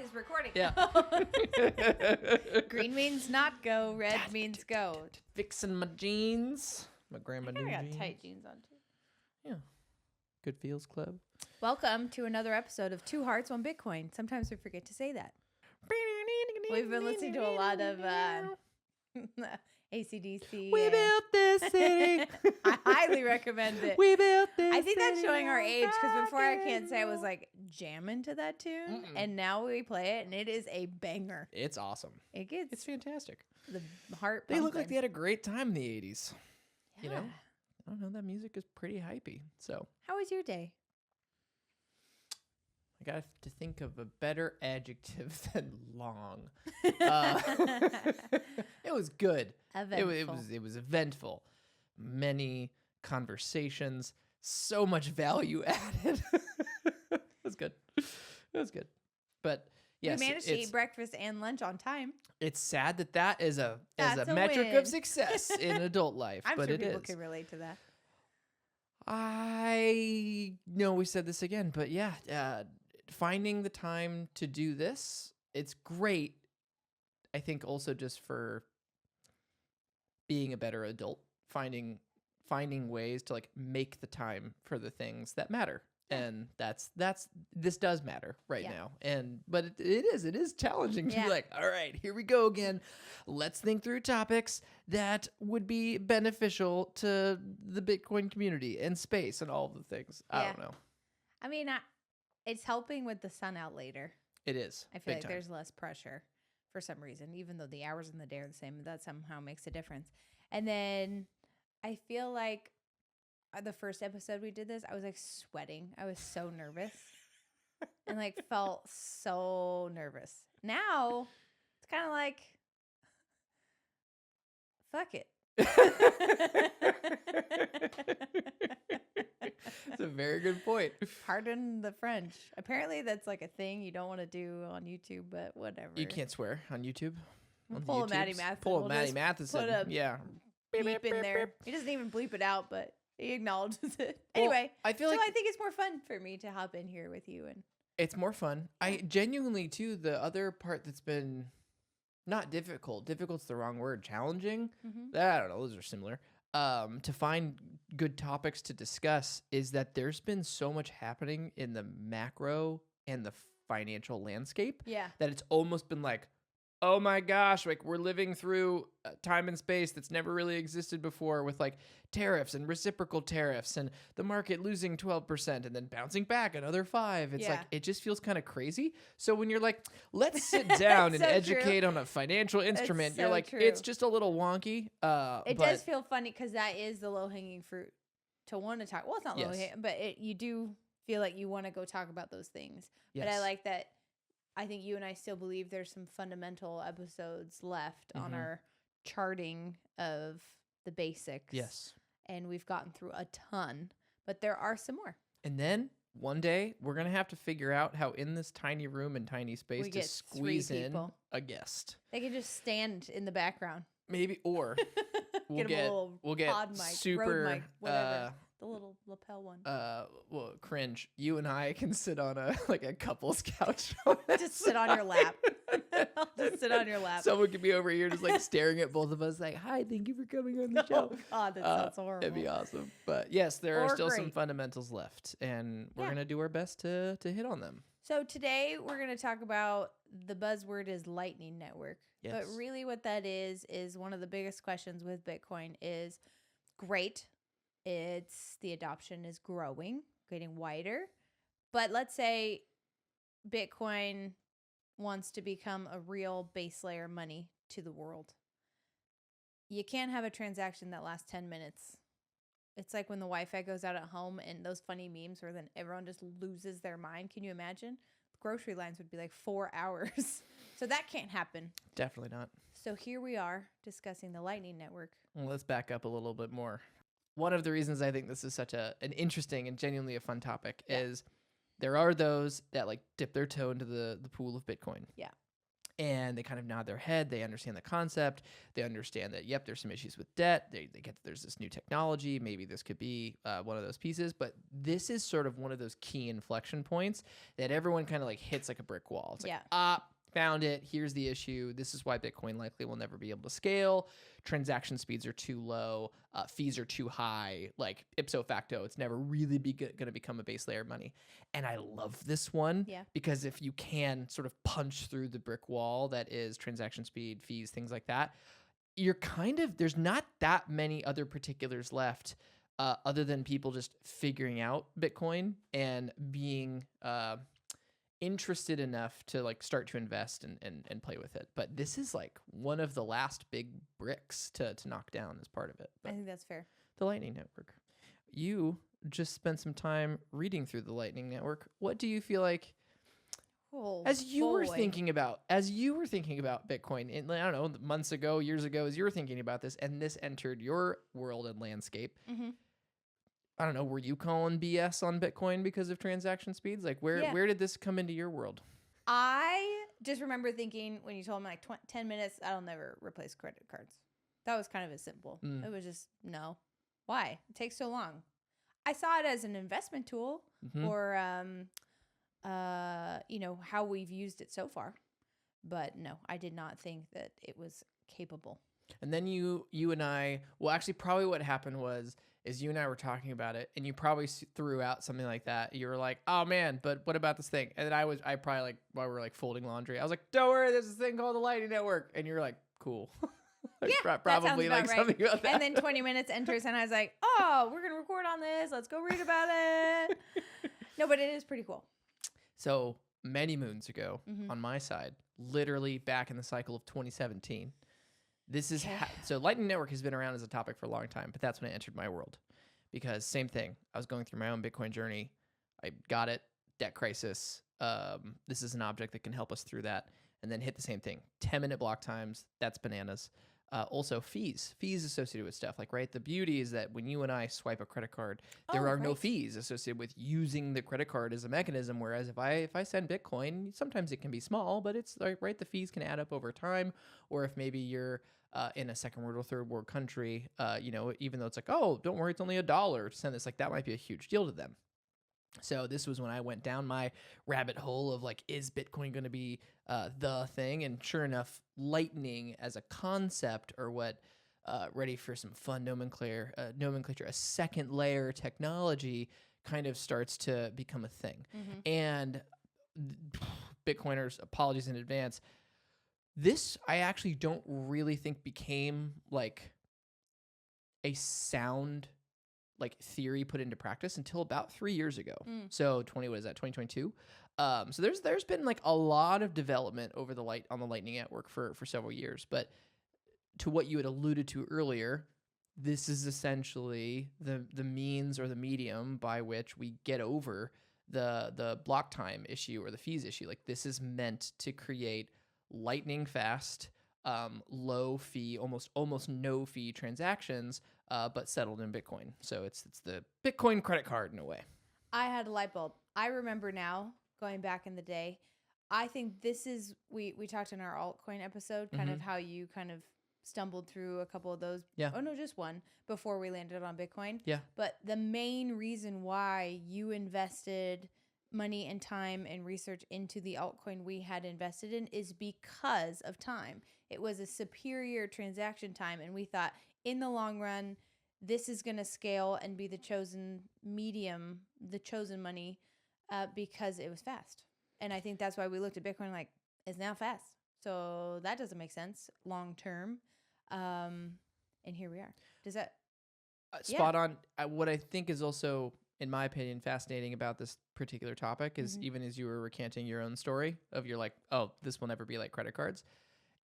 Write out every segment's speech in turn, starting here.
Everybody's recording. Yeah. Green means not go. Red means go. Fixing my jeans. My grandma I new kind of jeans. got tight jeans on too. Yeah. Good Feels Club. Welcome to another episode of Two Hearts, One Bitcoin. Sometimes we forget to say that. We've been listening to a lot of AC/DC. We built this city. I highly recommend it. We built this I think that's city showing our on age because before I rock can't say I and was roll. like jamming to that tune, Mm-mm. and now we play it and it is a banger. It's awesome. It gets It's fantastic. the heart. They look like they pumping. had a great time in the 80s. Yeah. You know? I don't know. That music is pretty hypey. So How was your day? I got to think of a better adjective than long. It was good. It was eventful. Many conversations. So much value added. It was good. It was good. But yes, we managed to eat breakfast and lunch on time. it's sad that is a That's a metric win. of success in adult life. I'm but sure it people is. can relate to that. I know we said this again, but yeah, finding the time to do this, it's great. I think also just for being a better adult, finding ways to like make the time for the things that matter. Yeah. And this does matter right Yeah. now. But it is challenging to Yeah. be like, all right, here we go again. Let's think through topics that would be beneficial to the Bitcoin community and space and all of the things. I Yeah. don't know. I mean, it's helping with the sun out later. It is. I feel big like time. there's less pressure for some reason, even though the hours in the day are the same. That somehow makes a difference. And then I feel like the first episode we did this, I was like sweating. I was so nervous and like felt so nervous. Now it's kind of like, fuck it. It's a very good point. Pardon the French. Apparently that's like a thing you don't want to do on YouTube, but whatever. You can't swear on YouTube. We'll on the pull a Maddie YouTubes. Matheson. Pull a We'll Maddie just Matheson. put a Yeah. Beep in there. He doesn't even bleep it out, but he acknowledges it. Well, Anyway, I feel so like I think it's more fun for me to hop in here with you and it's more fun. I genuinely too. The other part that's been not difficult. Difficult's the wrong word. Challenging. I don't know. Those are similar. To find good topics to discuss is that there's been so much happening in the macro and the financial landscape yeah. that it's almost been like, oh my gosh, like we're living through time and space that's never really existed before with like tariffs and reciprocal tariffs and the market losing 12% and then bouncing back another 5%. It's like, Yeah. it just feels kind of crazy. So when you're like, let's sit down and So true. educate on a financial instrument, you're so like, true. it's just a little wonky. It but does feel funny because that is the low hanging fruit to want to talk. Well, it's not low Yes. hanging, but you do feel like you want to go talk about those things. But I yes. like that. I think you and I still believe there's some fundamental episodes left on Mhm. our charting of the basics. Yes. And we've gotten through a ton, but there are some more. And then one day we're going to have to figure out how in this tiny room and tiny space We to get three squeeze in people. a guest. They can just stand in the background. Maybe, or Get 'em a little we'll get pod mic, road super mic, whatever. The little lapel one. well, cringe. You and I can sit on a couple's couch. Just sit on your lap. Just sit on your lap. Someone could be over here just like staring at both of us like, hi, thank you for coming on the show. Oh God, that sounds horrible. It'd be awesome. But yes, there are Or still some great. fundamentals left, and we're Yeah. going to do our best to hit on them. So today we're going to talk about the buzzword is Lightning Network. Yes. But really what that is one of the biggest questions with Bitcoin is great. It's the adoption is growing, getting wider. But let's say Bitcoin wants to become a real base layer money to the world. You can't have a transaction that lasts 10 minutes. It's like when the Wi-Fi goes out at home and those funny memes where then everyone just loses their mind. Can you imagine? Grocery lines would be like 4 hours. So that can't happen. Definitely not. So here we are discussing the Lightning Network. Well, let's back up a little bit more. One of the reasons I think this is such an interesting and genuinely a fun topic Yeah. is there are those that like dip their toe into the pool of Bitcoin. Yeah. and they kind of nod their head. They understand the concept. They understand that, yep, there's some issues with debt. They get that there's this new technology. Maybe this could be one of those pieces. But this is sort of one of those key inflection points that everyone kind of like hits like a brick wall. It's like, found it. Here's the issue. This is why Bitcoin likely will never be able to scale. Transaction speeds are too low. Fees are too high. Like ipso facto, it's never really going to become a base layer of money. And I love this one because if you can sort of punch through the brick wall that is transaction speed, fees, things like that, you're kind of, there's not that many other particulars left other than people just figuring out Bitcoin and being interested enough to like start to invest and play with it. But this is like one of the last big bricks to knock down as part of it. But I think that's fair. the Lightning Network. You just spent some time reading through the Lightning Network. What do you feel like as you were thinking about Bitcoin in, I don't know, months ago, years ago, as you were thinking about this and this entered your world and landscape? I don't know, were you calling BS on Bitcoin because of transaction speeds? Like where did this come into your world? I just remember thinking when you told me like 10 minutes, I'll never replace credit cards. That was kind of as simple. It was just, no. Why? It takes so long. I saw it as an investment tool or, how we've used it so far. But no, I did not think that it was capable. And then you and I, well, actually probably what happened is you and I were talking about it, and you probably threw out something like that. You were like, "Oh man, but what about this thing?" And then I probably like while we were like folding laundry, I was like, "Don't worry, there's this thing called the Lightning Network," and you're like, "Cool." Like, probably like right. Something about that. And then 20 minutes enters, and I was like, "Oh, we're gonna record on this. Let's go read about it." No, but it is pretty cool. So many moons ago, on my side, literally back in the cycle of 2017. This is so Lightning Network has been around as a topic for a long time, but that's when it entered my world because same thing. I was going through my own Bitcoin journey. I got it. Debt crisis. This is an object that can help us through that. And then hit the same thing. 10-minute block times. That's bananas. Also fees associated with stuff like, right. The beauty is that when you and I swipe a credit card, there are no fees associated with using the credit card as a mechanism. Whereas if I send Bitcoin, sometimes it can be small, but it's like, right. The fees can add up over time. Or if maybe you're in a second world or third world country, even though it's like, oh, don't worry, it's only $1 to send this, like that might be a huge deal to them. So this was when I went down my rabbit hole of like, is Bitcoin going to be the thing? And sure enough, Lightning as a concept, or what, ready for some fun nomenclature, a second layer technology kind of starts to become a thing. And Bitcoiners, apologies in advance, this I actually don't really think became like a sound like theory put into practice until about 3 years ago. So 2022. So there's been like a lot of development over on the Lightning Network for several years. But to what you had alluded to earlier, this is essentially the means or the medium by which we get over the block time issue or the fees issue. Like this is meant to create lightning fast, low fee, almost no fee transactions, but settled in Bitcoin. So it's the Bitcoin credit card in a way. I had a light bulb. I remember now, going back in the day, I think this is, we talked in our altcoin episode, kind of how you kind of stumbled through a couple of those. Yeah. Oh no, just one before we landed on Bitcoin. Yeah. But the main reason why you invested money and time and research into the altcoin we had invested in is because of time. It was a superior transaction time, and we thought in the long run, this is going to scale and be the chosen medium, the chosen money, because it was fast. And I think that's why we looked at Bitcoin like, it's now fast. So that doesn't make sense long term. And here we are. Does that? Spot on. What I think is also, in my opinion, fascinating about this particular topic is even as you were recanting your own story of you're like, oh, this will never be like credit cards.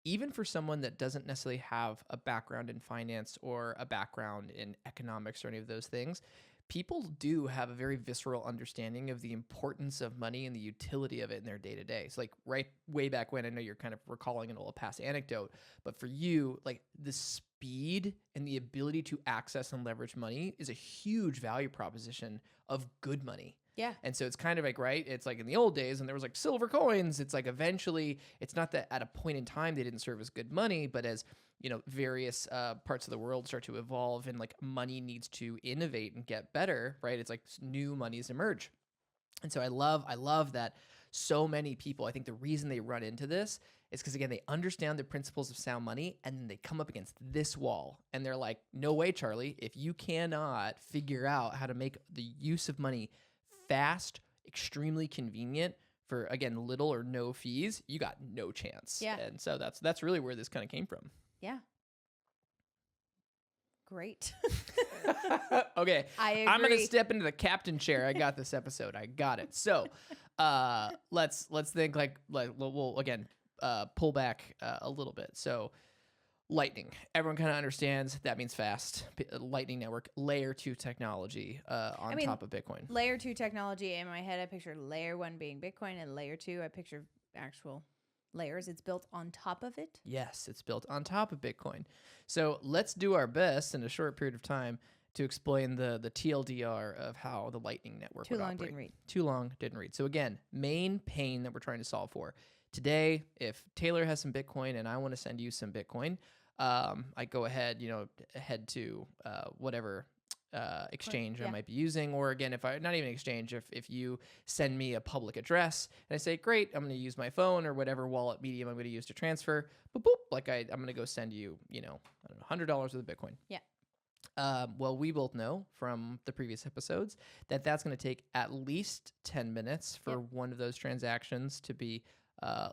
Even for someone that doesn't necessarily have a background in finance or a background in economics or any of those things, people do have a very visceral understanding of the importance of money and the utility of it in their day-to-day. So like right way back when, I know you're kind of recalling an old past anecdote, but for you, like the speed and the ability to access and leverage money is a huge value proposition of good money. Yeah. And so it's kind of like, right, it's like in the old days when there was like silver coins, it's like eventually, it's not that at a point in time they didn't serve as good money, but as, you know, various parts of the world start to evolve and like money needs to innovate and get better, right? It's like new monies emerge. And so I love that so many people, I think the reason they run into this is because, again, they understand the principles of sound money and then they come up against this wall and they're like, no way, Charlie, if you cannot figure out how to make the use of money fast, extremely convenient for, again, little or no fees, you got no chance. Yeah. And so that's really where this kind of came from. Yeah. Great. Okay. I agree. I'm going to step into the captain chair. I got this episode. I got it. So, let's think like we'll again, pull back a little bit. So, Lightning. Everyone kind of understands that means fast. Lightning Network, layer 2 technology on top of Bitcoin. Layer 2 technology, in my head, I picture layer 1 being Bitcoin, and layer 2, I picture actual layers. It's built on top of it. Yes, it's built on top of Bitcoin. So let's do our best in a short period of time to explain the TLDR of how the Lightning Network would operate. Didn't read. Too long, didn't read. So again, main pain that we're trying to solve for. Today, if Taylor has some Bitcoin and I want to send you some Bitcoin, I go ahead, head to whatever exchange I might be using, or again, if I not even exchange, if you send me a public address and I say, great, I'm going to use my phone or whatever wallet medium I'm going to use to transfer, boop, boop, like I'm going to go send you, I don't know, $100 worth of Bitcoin. Yeah. Well, we both know from the previous episodes that that's going to take at least 10 minutes for one of those transactions to be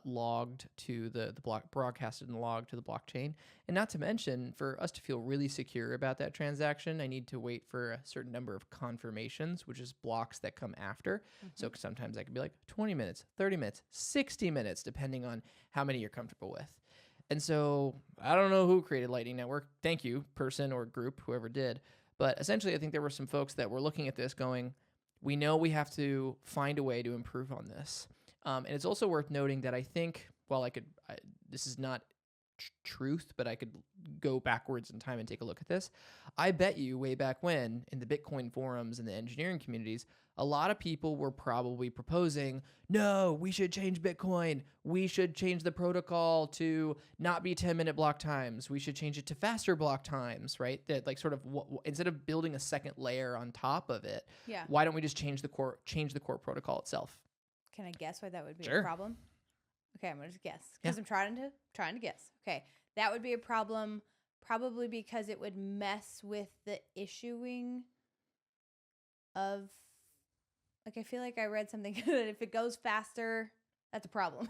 logged to the block, broadcasted and logged to the blockchain. And not to mention, for us to feel really secure about that transaction, I need to wait for a certain number of confirmations, which is blocks that come after. So sometimes that could be like 20 minutes, 30 minutes, 60 minutes, depending on how many you're comfortable with. And so I don't know who created Lightning Network. Thank you, person or group, whoever did. But essentially, I think there were some folks that were looking at this going, we know we have to find a way to improve on this. And it's also worth noting that I think, while this is not truth, but I could go backwards in time and take a look at this. I bet you way back when, in the Bitcoin forums and the engineering communities, a lot of people were probably proposing, no, we should change Bitcoin. We should change the protocol to not be 10-minute block times. We should change it to faster block times, right? That like sort of instead of building a second layer on top of it, why don't we just change the core protocol itself? Can I guess why that would be Sure. a problem? Okay, I'm gonna just guess because I'm trying to guess. Okay, that would be a problem, probably because it would mess with the issuing of. Like, I feel like I read something that if it goes faster, that's a problem.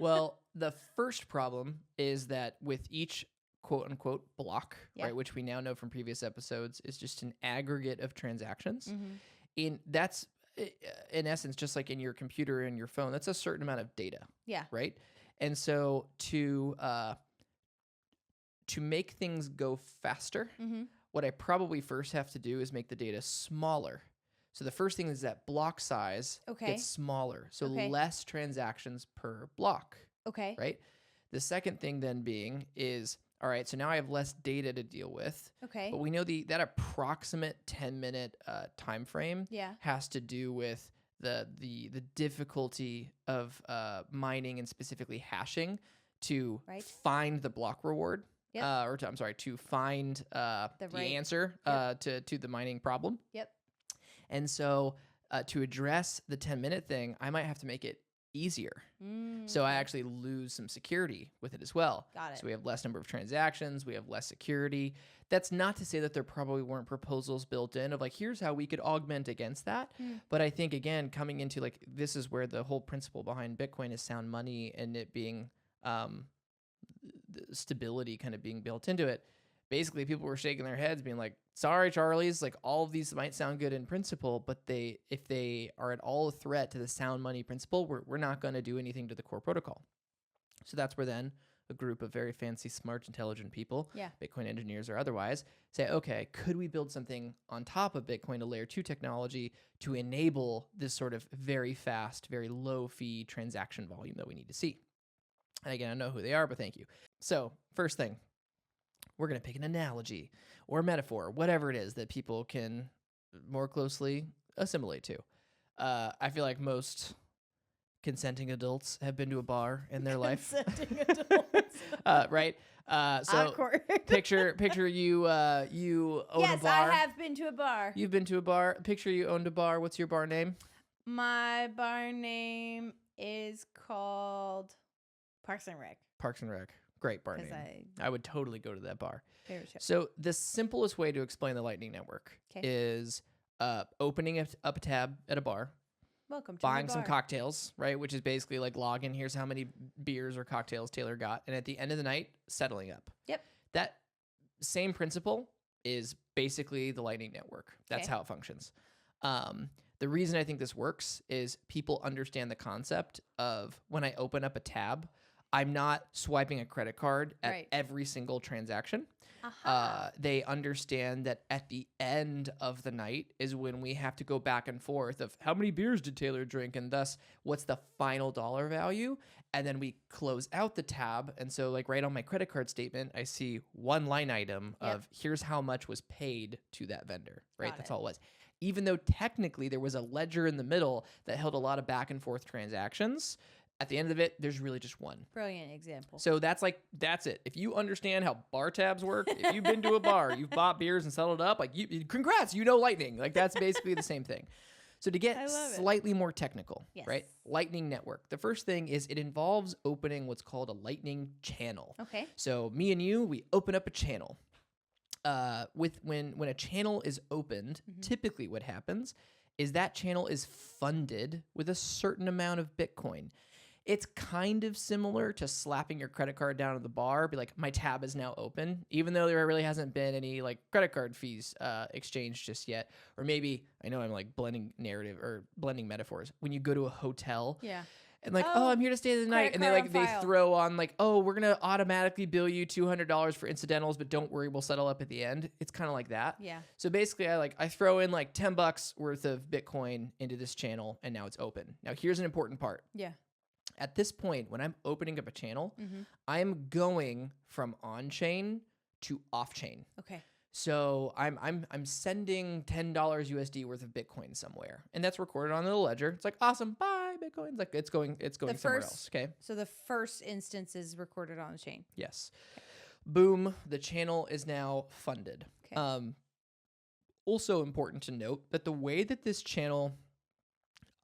Well, the first problem is that with each quote unquote block, right, which we now know from previous episodes is just an aggregate of transactions. That's in essence just like in your computer and your phone. That's a certain amount of data. Yeah. Right. And so to make things go faster, what I probably first have to do is make the data smaller. So the first thing is that block size gets smaller. So less transactions per block. Okay. Right? The second thing then being is, all right, so now I have less data to deal with. Okay. But we know that approximate 10-minute time frame has to do with the difficulty of mining and specifically hashing to find the block reward. Yep. To find the answer to the mining problem. Yep. And so to address the 10-minute thing, I might have to make it easier. So I actually lose some security with it as well. Got it. So we have less number of transactions. We have less security. That's not to say that there probably weren't proposals built in of like, here's how we could augment against that. But I think, again, coming into like, this is where the whole principle behind Bitcoin is sound money and it being stability kind of being built into it. Basically, people were shaking their heads being like, sorry, Charlies, like all of these might sound good in principle, but if they are at all a threat to the sound money principle, we're not going to do anything to the core protocol. So that's where then a group of very fancy, smart, intelligent people, Bitcoin engineers or otherwise, say, okay, could we build something on top of Bitcoin, a layer 2 technology, to enable this sort of very fast, very low fee transaction volume that we need to see? And again, I know who they are, but thank you. So first thing, we're going to pick an analogy or a metaphor, whatever it is that people can more closely assimilate to. I feel like most consenting adults have been to a bar in their life. Consenting adults. Right? So Awkward. picture you you own a Yes, bar. I have been to a bar. You've been to a bar. Picture you owned a bar. What's your bar name? My bar name is called Parks and Rec. Parks and Rec. Great bar name. Because I would totally go to that bar. favorite show. So the simplest way to explain the Lightning Network 'Kay. is opening up a tab at a bar, Welcome to buying the some bar. cocktails, right? Which is basically like login. Here's how many beers or cocktails Taylor got. And at the end of the night, settling up. Yep. That same principle is basically the Lightning Network. That's 'Kay. how it functions. The reason I think this works is people understand the concept of when I open up a tab, I'm not swiping a credit card at Right. every single transaction. Aha. They understand that at the end of the night is when we have to go back and forth of how many beers did Taylor drink and thus what's the final dollar value. And then we close out the tab. And so like right on my credit card statement, I see one line item Yep. of here's how much was paid to that vendor, right? Got That's it. all it was. Even though technically there was a ledger in the middle that held a lot of back and forth transactions, at the end of it, there's really just one. Brilliant example. So that's it. If you understand how bar tabs work, if you've been to a bar, you've bought beers and settled up, like congrats, you know Lightning. Like that's basically the same thing. So to I get love it. slightly more technical, right? Yes. Lightning Network. The first thing is it involves opening what's called a Lightning channel. Okay. So me and you, we open up a channel. When a channel is opened, typically what happens is that channel is funded with a certain amount of Bitcoin. It's kind of similar to slapping your credit card down at the bar, be like, my tab is now open, even though there really hasn't been any like credit card fees exchanged just yet. Or maybe, I know I'm like blending narrative or blending metaphors. When you go to a hotel Yeah. and like, Oh, I'm here to stay the night. credit And they card like, on they file. throw on like, oh, we're going to automatically bill you $200 for incidentals, but don't worry, we'll settle up at the end. It's kind of like that. Yeah. So basically I throw in like $10 worth of Bitcoin into this channel and now it's open. Now here's an important part. Yeah. At this point, when I'm opening up a channel, Mm-hmm. I'm going from on-chain to off-chain. Okay. So I'm sending $10 USD worth of Bitcoin somewhere, and that's recorded on the ledger. It's like awesome, bye Bitcoin. It's like it's going somewhere else. Okay. So the first instance is recorded on the chain. Yes. Boom. The channel is now funded. Okay. Also important to note that the way that this channel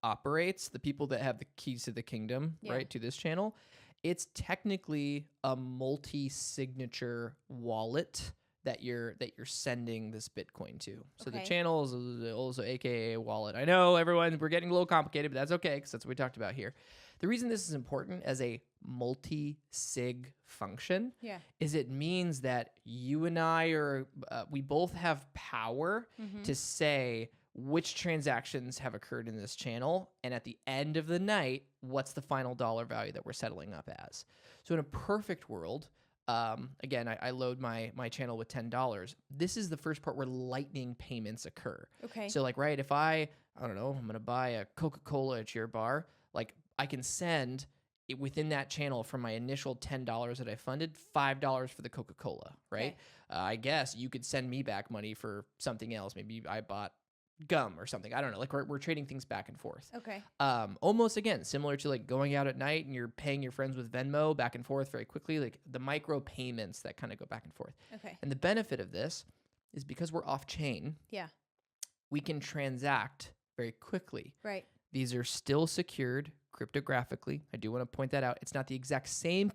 operates, the people that have the keys to the kingdom, Yeah. right, to this channel, it's technically a multi-signature wallet that you're sending this Bitcoin to. So the Okay. channel is also AKA a wallet. I know we're getting a little complicated, but that's okay because that's what we talked about here. The reason this is important as a multi-sig function Yeah. is it means that you and I we both have power Mm-hmm. to say which transactions have occurred in this channel, and at the end of the night, what's the final dollar value that we're settling up as. So in a perfect world, again, I load my channel with $10. This is the first part where Lightning payments occur. Okay. So like, right, if I don't know, I'm going to buy a Coca-Cola at your bar, like I can send it within that channel from my initial $10 that I funded, $5 for the Coca-Cola, right? Okay. I guess you could send me back money for something else. Maybe I bought gum or something. I don't know. Like we're trading things back and forth. Okay. Almost again, similar to like going out at night and you're paying your friends with Venmo back and forth very quickly, like the micro payments that kind of go back and forth. Okay. And the benefit of this is because we're off chain, Yeah. we can transact very quickly. Right. These are still secured cryptographically. I do want to point that out. It's not the exact same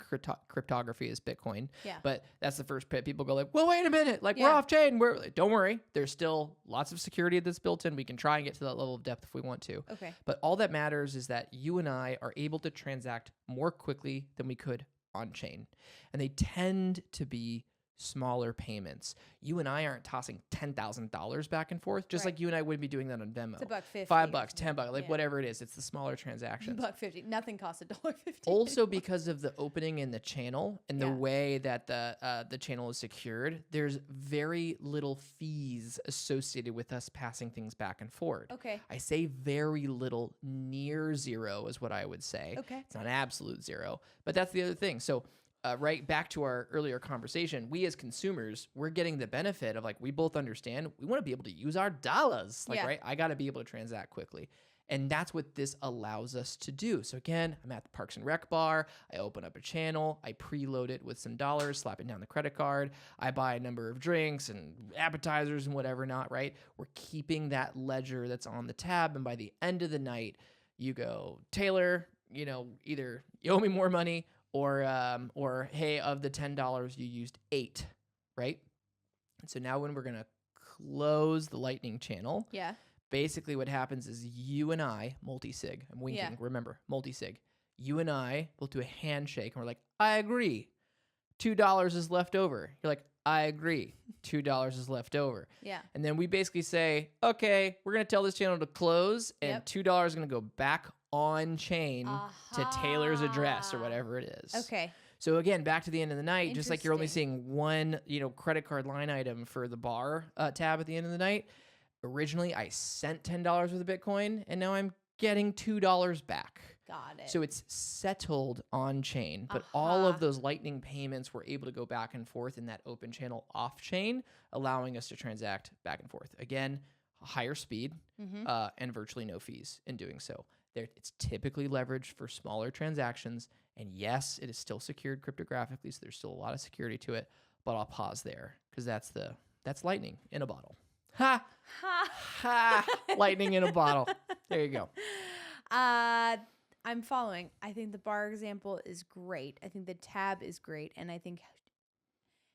cryptography as Bitcoin, Yeah. but that's the first pit. People go like, well, wait a minute, like we're Yeah. off chain. We're like, don't worry. There's still lots of security that's built in. We can try and get to that level of depth if we want to. Okay. But all that matters is that you and I are able to transact more quickly than we could on chain. And they tend to be smaller payments. You and I aren't tossing $10,000 back and forth, just Right. like you and I wouldn't be doing that on Venmo. It's $1.50. $5, $10, like Yeah. whatever it is. It's the smaller transactions. $1.50. Nothing costs $1.50. Also, because of the opening in the channel and the Yeah. way that the channel is secured, there's very little fees associated with us passing things back and forth. Okay. I say very little, near zero is what I would say. Okay. It's not absolute zero, but that's the other thing. So, right back to our earlier conversation, we as consumers, we're getting the benefit of like, we both understand we want to be able to use our dollars. Like, Yeah. right? I got to be able to transact quickly. And that's what this allows us to do. So again, I'm at the Parks and Rec bar. I open up a channel. I preload it with some dollars, slap it down the credit card. I buy a number of drinks and appetizers and whatever not, right? We're keeping that ledger that's on the tab. And by the end of the night, you go, Taylor, either you owe me more money or hey, of the $10, you used 8, right? And so now when we're going to close the Lightning channel, basically what happens is you and I, multi-sig, I'm winking, remember, multi-sig, you and I will do a handshake and we're like, I agree, $2 is left over. You're like, I agree, $2 is left over. Yeah. And then we basically say, okay, we're going to tell this channel to close and $2 is going to go back on chain to Taylor's address or whatever it is. Okay. So again, back to the end of the night, just like you're only seeing one, credit card line item for the bar tab at the end of the night. Originally, I sent $10 worth of Bitcoin, and now I'm getting $2 back. Got it. So it's settled on chain, but all of those Lightning payments were able to go back and forth in that open channel off chain, allowing us to transact back and forth. Again, higher speed and virtually no fees in doing so. It's typically leveraged for smaller transactions. And yes, it is still secured cryptographically, so there's still a lot of security to it. But I'll pause there because that's Lightning in a bottle. Ha! Ha! Ha! Lightning in a bottle. There you go. I'm following. I think the bar example is great. I think the tab is great. And I think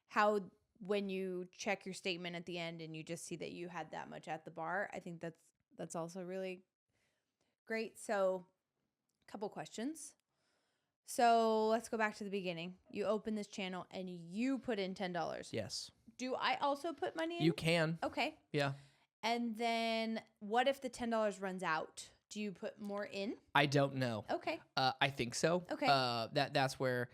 how when you check your statement at the end and you just see that you had that much at the bar, I think that's also really great. So a couple questions. So let's go back to the beginning. You open this channel and you put in $10. Yes. Do I also put money in? You can. Okay. Yeah. And then what if the $10 runs out? Do you put more in? I don't know. Okay. I think so. Okay. That's where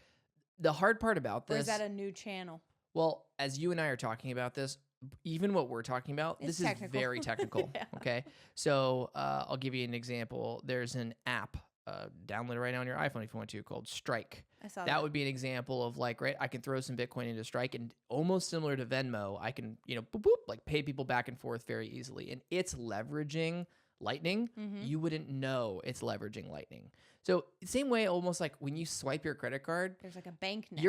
the hard part about this. Or is that a new channel? Well, as you and I are talking about this, even what we're talking about, this is very technical. Yeah. Okay. So I'll give you an example. There's an app. Download it right now on your iPhone if you want to, called Strike. I saw that would be an example of like, right, I can throw some Bitcoin into Strike and almost similar to Venmo, I can, boop, boop, like pay people back and forth very easily. And it's leveraging Lightning. You wouldn't know it's leveraging Lightning. So same way, almost like when you swipe your credit card, there's like a bank network.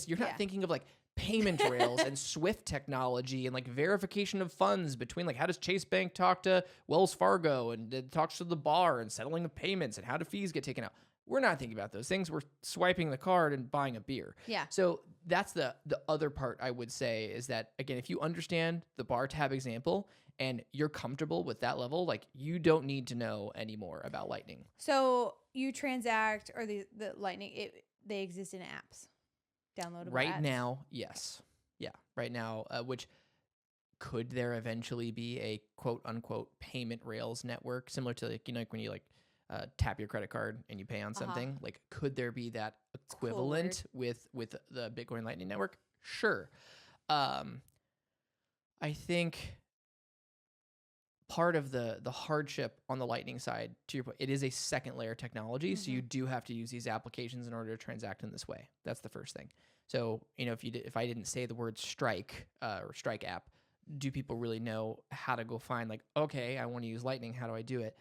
You're not thinking of like payment rails and Swift technology and like verification of funds between like how does Chase Bank talk to Wells Fargo and it talks to the bar and settling of payments and how do fees get taken out. We're not thinking about those things. We're swiping the card and buying a beer. Yeah. So that's the other part I would say is that, again, if you understand the bar tab example and you're comfortable with that level, like you don't need to know any more about Lightning. So you transact or the Lightning, they exist in apps. Downloadable right apps? Now, yes. Yeah, right now, which could there eventually be a quote unquote payment rails network similar to like, when you like tap your credit card and you pay on something, like could there be that equivalent with the Bitcoin Lightning Network? Sure. I think part of the hardship on the Lightning side, to your point, it is a second layer technology. So you do have to use these applications in order to transact in this way. That's the first thing. So, if I didn't say the word Strike or Strike app, do people really know how to go find like, okay, I want to use Lightning. How do I do it?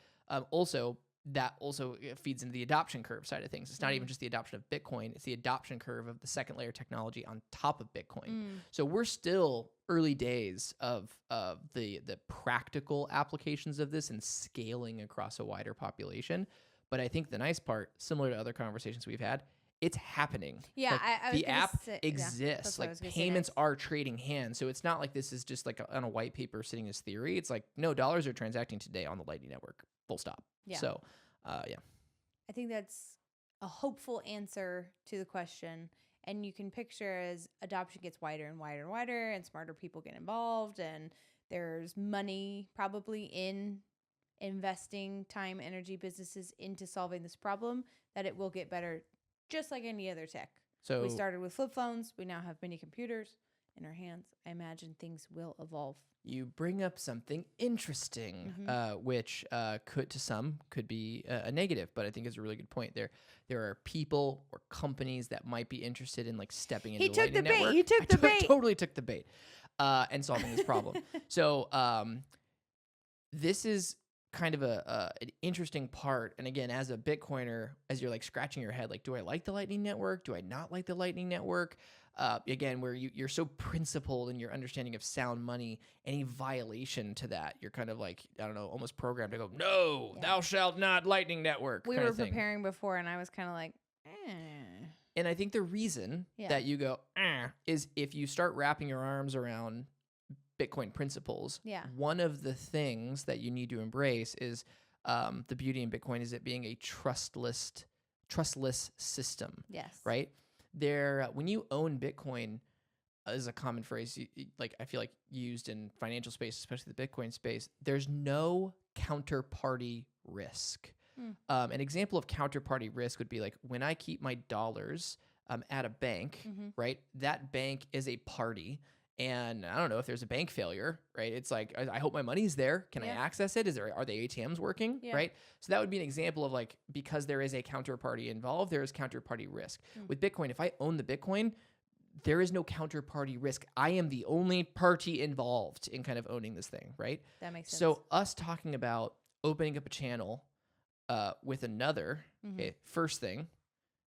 Also, that also feeds into the adoption curve side of things. It's not even just the adoption of Bitcoin. It's the adoption curve of the second layer technology on top of Bitcoin. So we're still early days of the practical applications of this and scaling across a wider population. But I think the nice part, similar to other conversations we've had, it's happening. Yeah, like, the app exists. Yeah, like payments are trading hands. So it's not like this is just like on a white paper sitting as theory. It's like, no, dollars are transacting today on the Lightning Network. Full stop. Yeah. So, yeah. I think that's a hopeful answer to the question. And you can picture as adoption gets wider and wider and wider and smarter people get involved and there's money probably in investing time, energy, businesses into solving this problem, that it will get better just like any other tech. So we started with flip phones. We now have mini computers in our hands. I imagine things will evolve. You bring up something interesting, which could be a negative, but I think is a really good point. There are people or companies that might be interested in like stepping into the Lightning Network. He took the bait. Totally took the bait, and solving this problem. So this is kind of an interesting part. And again, as a Bitcoiner, as you're like scratching your head, like, do I like the Lightning Network? Do I not like the Lightning Network? Again, where you're so principled in your understanding of sound money, any violation to that, you're kind of like, I don't know, almost programmed to go, no, thou shalt not Lightning Network. We kind were of thing. preparing before, and I was kind of like, And I think the reason that you go, is if you start wrapping your arms around Bitcoin principles, one of the things that you need to embrace is the beauty in Bitcoin is it being a trustless system. Yes. Right? When you own Bitcoin, is a common phrase, like I feel like used in financial space, especially the Bitcoin space, there's no counterparty risk. An example of counterparty risk would be like when I keep my dollars at a bank, right? That bank is a party. And I don't know if there's a bank failure, right? It's like, I hope my money's there. Can I access it? Are the ATMs working, right? So that would be an example of like, because there is a counterparty involved, there is counterparty risk. With Bitcoin, if I own the Bitcoin, there is no counterparty risk. I am the only party involved in kind of owning this thing, right? That makes sense. So us talking about opening up a channel with another, okay, first thing,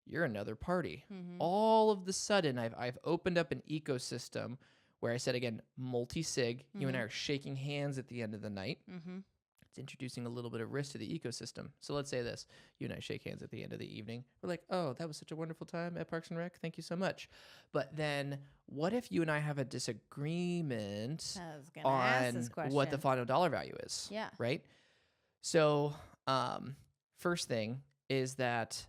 you're another party. All of the sudden, I've opened up an ecosystem where I said, again, multi-sig. You and I are shaking hands at the end of the night. It's introducing a little bit of risk to the ecosystem. So let's say this. You and I shake hands at the end of the evening. We're like, oh, that was such a wonderful time at Parks and Rec. Thank you so much. But then what if you and I have a disagreement on what the final dollar value is? Yeah. Right? So first thing is that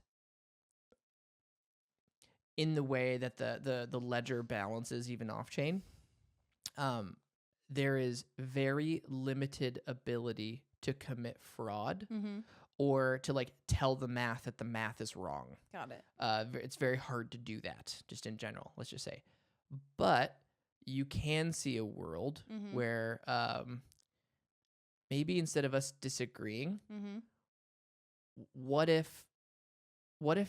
in the way that the ledger balances even off-chain, there is very limited ability to commit fraud or to like tell the math that the math is wrong. Got it. It's very hard to do that just in general, let's just say. But you can see a world where maybe instead of us disagreeing, what if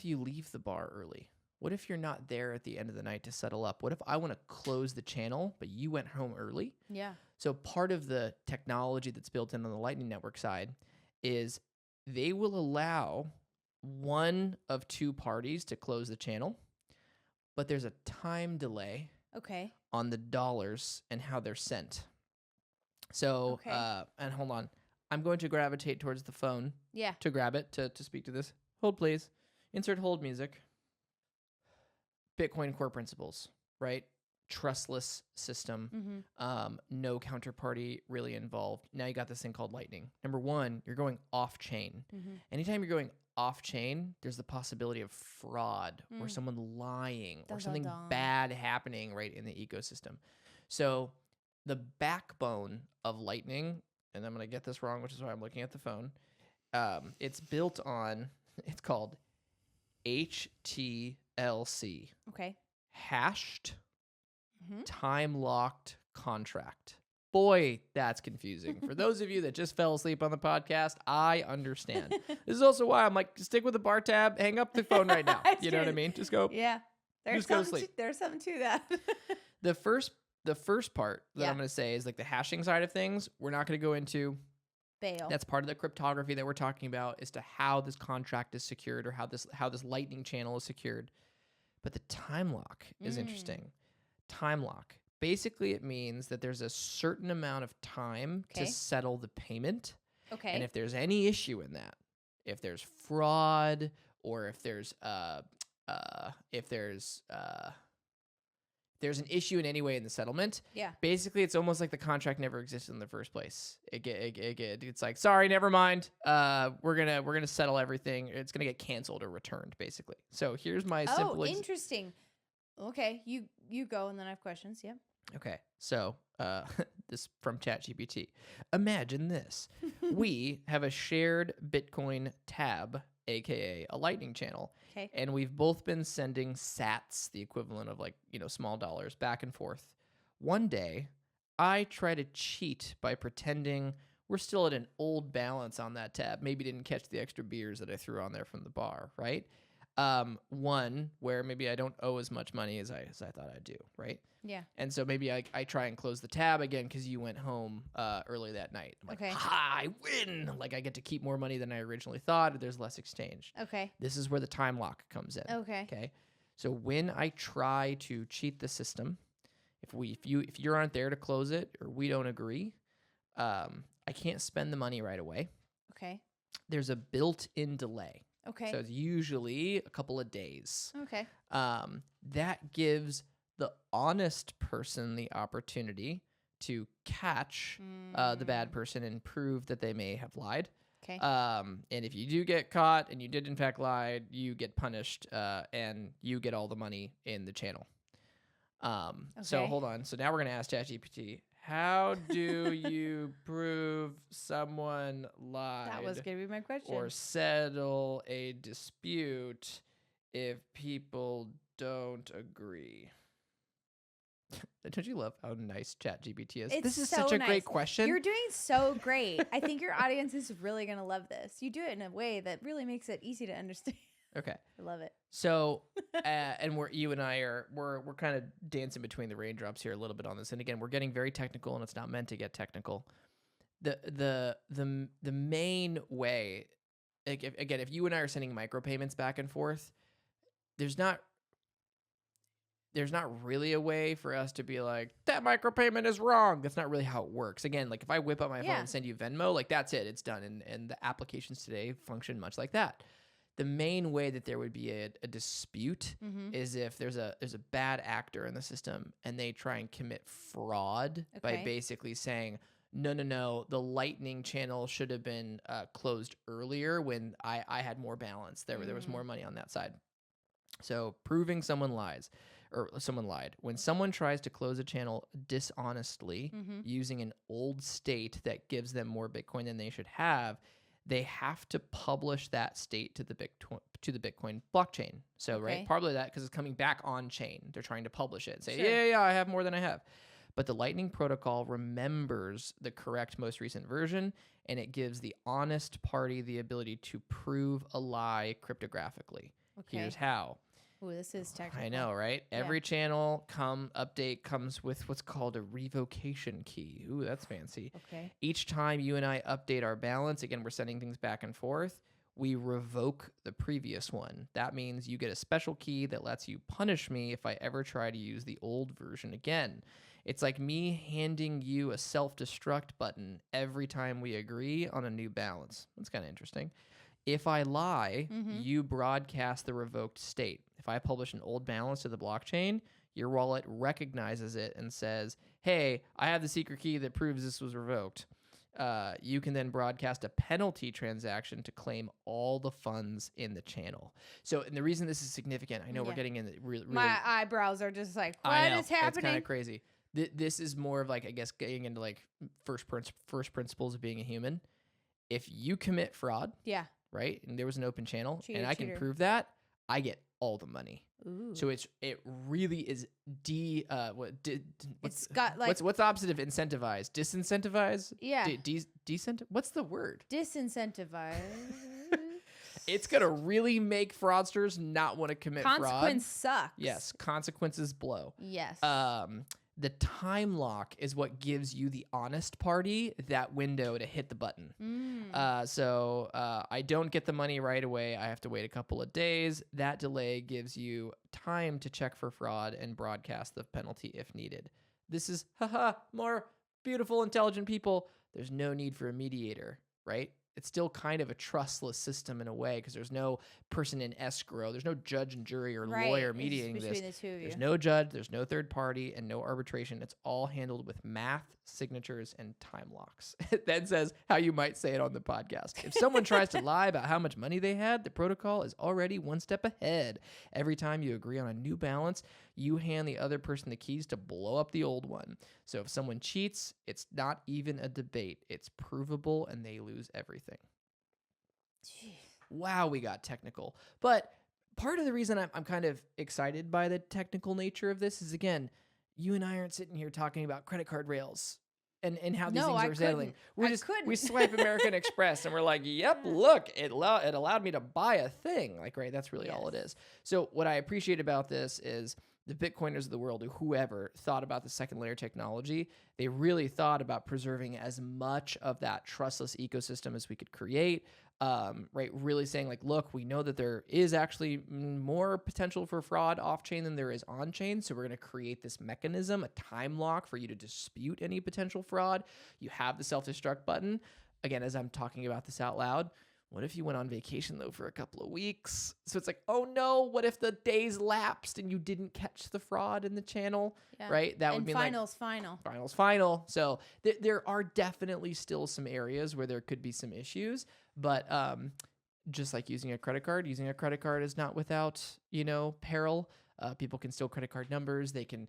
you leave the bar early? What if you're not there at the end of the night to settle up? What if I want to close the channel, but you went home early? Yeah. So part of the technology that's built in on the Lightning Network side is they will allow one of two parties to close the channel, but there's a time delay on the dollars and how they're sent. So, and hold on. I'm going to gravitate towards the phone to grab it, to speak to this. Hold, please. Insert hold music. Bitcoin core principles, right? Trustless system, no counterparty really involved. Now you got this thing called Lightning. Number one, you're going off chain. Anytime you're going off chain, there's the possibility of fraud or someone lying or something bad happening right in the ecosystem. So the backbone of Lightning, and I'm going to get this wrong, which is why I'm looking at the phone. It's built on, it's called HTLC. Okay. Hashed time-locked contract. Boy, that's confusing. For those of you that just fell asleep on the podcast, I understand. This is also why I'm like, stick with the bar tab, hang up the phone right now. You know what I mean? Just go. Yeah. Just go to sleep. There's something to that. The first part that I'm going to say is like the hashing side of things. We're not going to go into. Bail. That's part of the cryptography that we're talking about as to how this contract is secured or how this Lightning channel is secured. But the time lock is interesting. Time lock. Basically, it means that there's a certain amount of time to settle the payment. Okay. And if there's any issue in that, if there's fraud or if there's an issue in any way in the settlement, basically it's almost like the contract never existed in the first place. It's like, sorry, never mind. We're gonna settle everything. It's gonna get canceled or returned, basically. So here's my simple. Oh, interesting. Okay, you go, and then I have questions. Yeah. Okay, so this from ChatGPT. Imagine this: we have a shared Bitcoin tab, aka a Lightning channel. Okay. And we've both been sending sats, the equivalent of like, small dollars, back and forth. One day, I try to cheat by pretending we're still at an old balance on that tab. Maybe didn't catch the extra beers that I threw on there from the bar, right? One where maybe I don't owe as much money as I thought I'd do, right? Yeah. And so maybe I try and close the tab again because you went home early that night. I'm like, Okay. ha, I win. Like I get to keep more money than I originally thought. There's less exchange. Okay. This is where the time lock comes in. Okay. Okay. So when I try to cheat the system, if you aren't there to close it or we don't agree, I can't spend the money right away. Okay. There's a built-in delay. Okay. So it's usually a couple of days. Okay. That gives the honest person the opportunity to catch the bad person and prove that they may have lied. Okay. And if you do get caught and you did in fact lie, you get punished and you get all the money in the channel. So Okay. hold on. So now we're going to ask ChatGPT, how do you prove someone lied? That was going to be my question. Or settle a dispute if people don't agree? Don't you love how nice ChatGPT is? It's This is so such a nice. great question. You're doing so great. I think your audience is really going to love this. You do it in a way that really makes it easy to understand. Okay. I love it. So, and you and I we're kind of dancing between the raindrops here a little bit on this. And again, we're getting very technical, and it's not meant to get technical. The main way, like if you and I are sending micropayments back and forth, there's not really a way for us to be like, that micropayment is wrong. That's not really how it works. Again, like if I whip up my phone and send you Venmo, like that's it. It's done. And the applications today function much like that. The main way that there would be a dispute is if there's a bad actor in the system and they try and commit fraud by basically saying, no, the Lightning channel should have been closed earlier when I had more balance. There was more money on that side. So proving someone lies. Or someone lied. When someone tries to close a channel dishonestly using an old state that gives them more Bitcoin than they should have, they have to publish that state to the Bitcoin blockchain. So right, partly that because it's coming back on chain. They're trying to publish it and say, yeah, I have more than I have. But the Lightning protocol remembers the correct most recent version, and it gives the honest party the ability to prove a lie cryptographically. Okay. Here's how. Ooh, this is technical. I know, right? Yeah. Every channel update comes with what's called a revocation key. Ooh, that's fancy. Okay. Each time you and I update our balance, again, we're sending things back and forth, we revoke the previous one. That means you get a special key that lets you punish me if I ever try to use the old version again. It's like me handing you a self-destruct button every time we agree on a new balance. That's kind of interesting. If I lie, you broadcast the revoked state. If I publish an old balance to the blockchain, your wallet recognizes it and says, hey, I have the secret key that proves this was revoked. You can then broadcast a penalty transaction to claim all the funds in the channel. So, and the reason this is significant, I know we're getting in really... My eyebrows are just like, what is happening? It's kind of crazy. This is more of like, I guess, getting into like first principles of being a human. If you commit fraud... Yeah. Right? And there was an open channel, and I can prove that, I get all the money. Ooh. So it really is it's got like what's the opposite of incentivize? Disincentivize? Yeah. What's the word? Disincentivize. It's gonna really make fraudsters not want to commit fraud. Consequence sucks. Yes, consequences blow. Yes. The time lock is what gives you the honest party that window to hit the button. So I don't get the money right away. I have to wait a couple of days. That delay gives you time to check for fraud and broadcast the penalty if needed. This is, more beautiful, intelligent people. There's no need for a mediator, right? It's still kind of a trustless system in a way because there's no person in escrow. There's no judge and jury or lawyer mediating this. The two of you. There's no judge, there's no third party, and no arbitration. It's all handled with math, signatures, and time locks. It then says how you might say it on the podcast. If someone tries to lie about how much money they had, the protocol is already one step ahead. Every time you agree on a new balance, you hand the other person the keys to blow up the old one. So if someone cheats, it's not even a debate. It's provable and they lose everything. Jeez. Wow, we got technical. But part of the reason I'm kind of excited by the technical nature of this is, again, you and I aren't sitting here talking about credit card rails and how these No, things I are settling. couldn't. We swipe American Express and we're like, yep, Yeah. look, it allowed me to buy a thing. Like, right, that's really all it Yes. is. So what I appreciate about this is the Bitcoiners of the world, or whoever thought about the second layer technology, they really thought about preserving as much of that trustless ecosystem as we could create. Right, really saying like, look, we know that there is actually more potential for fraud off chain than there is on chain. So we're going to create this mechanism, a time lock for you to dispute any potential fraud. You have the self-destruct button. Again, as I'm talking about this out loud, what if you went on vacation though for a couple of weeks? So it's like, oh no, what if the days lapsed and you didn't catch the fraud in the channel? Yeah. Right? That would And mean finals, final. So there are definitely still some areas where there could be some issues, but just like using a credit card is not without, peril. People can steal credit card numbers. They can,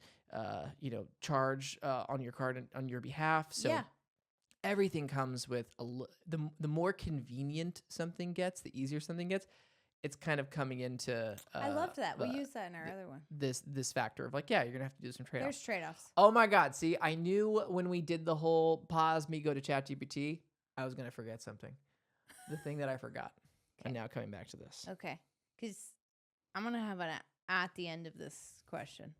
charge on your card on your behalf. So Yeah. everything comes with the more convenient something gets, the easier something gets. It's kind of coming into. I loved that. We used that in our other one. This factor of like, yeah, you're gonna have to do some trade-offs. There's trade-offs. Oh my God! See, I knew when we did the whole pause me go to ChatGPT, I was gonna forget something. The thing that I forgot. Okay. And now coming back to this. Okay. Because I'm going to have an at the end of this question.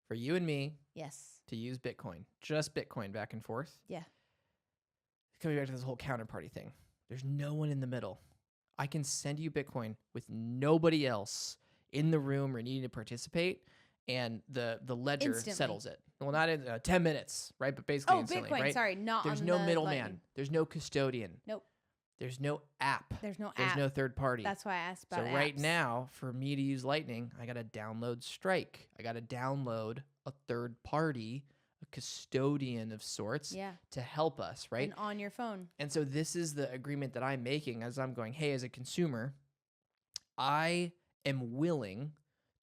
For you and me Yes. to use Bitcoin, just Bitcoin back and forth. Yeah. Coming back to this whole counterparty thing. There's no one in the middle. I can send you Bitcoin with nobody else in the room or needing to participate, and the ledger Instantly. settles it. Well, not in 10 minutes, right? But basically instantly, Bitcoin. right? Sorry, not There's on no the middleman. Lightning. There's no custodian. Nope. There's no app. There's no There's app. no third party. That's why I asked So about right apps. now, for me to use Lightning, I got to download Strike. I got to download a third party, a custodian of sorts Yeah. to help us, right? And on your phone. And so this is the agreement that I'm making as I'm going, hey, as a consumer, I am willing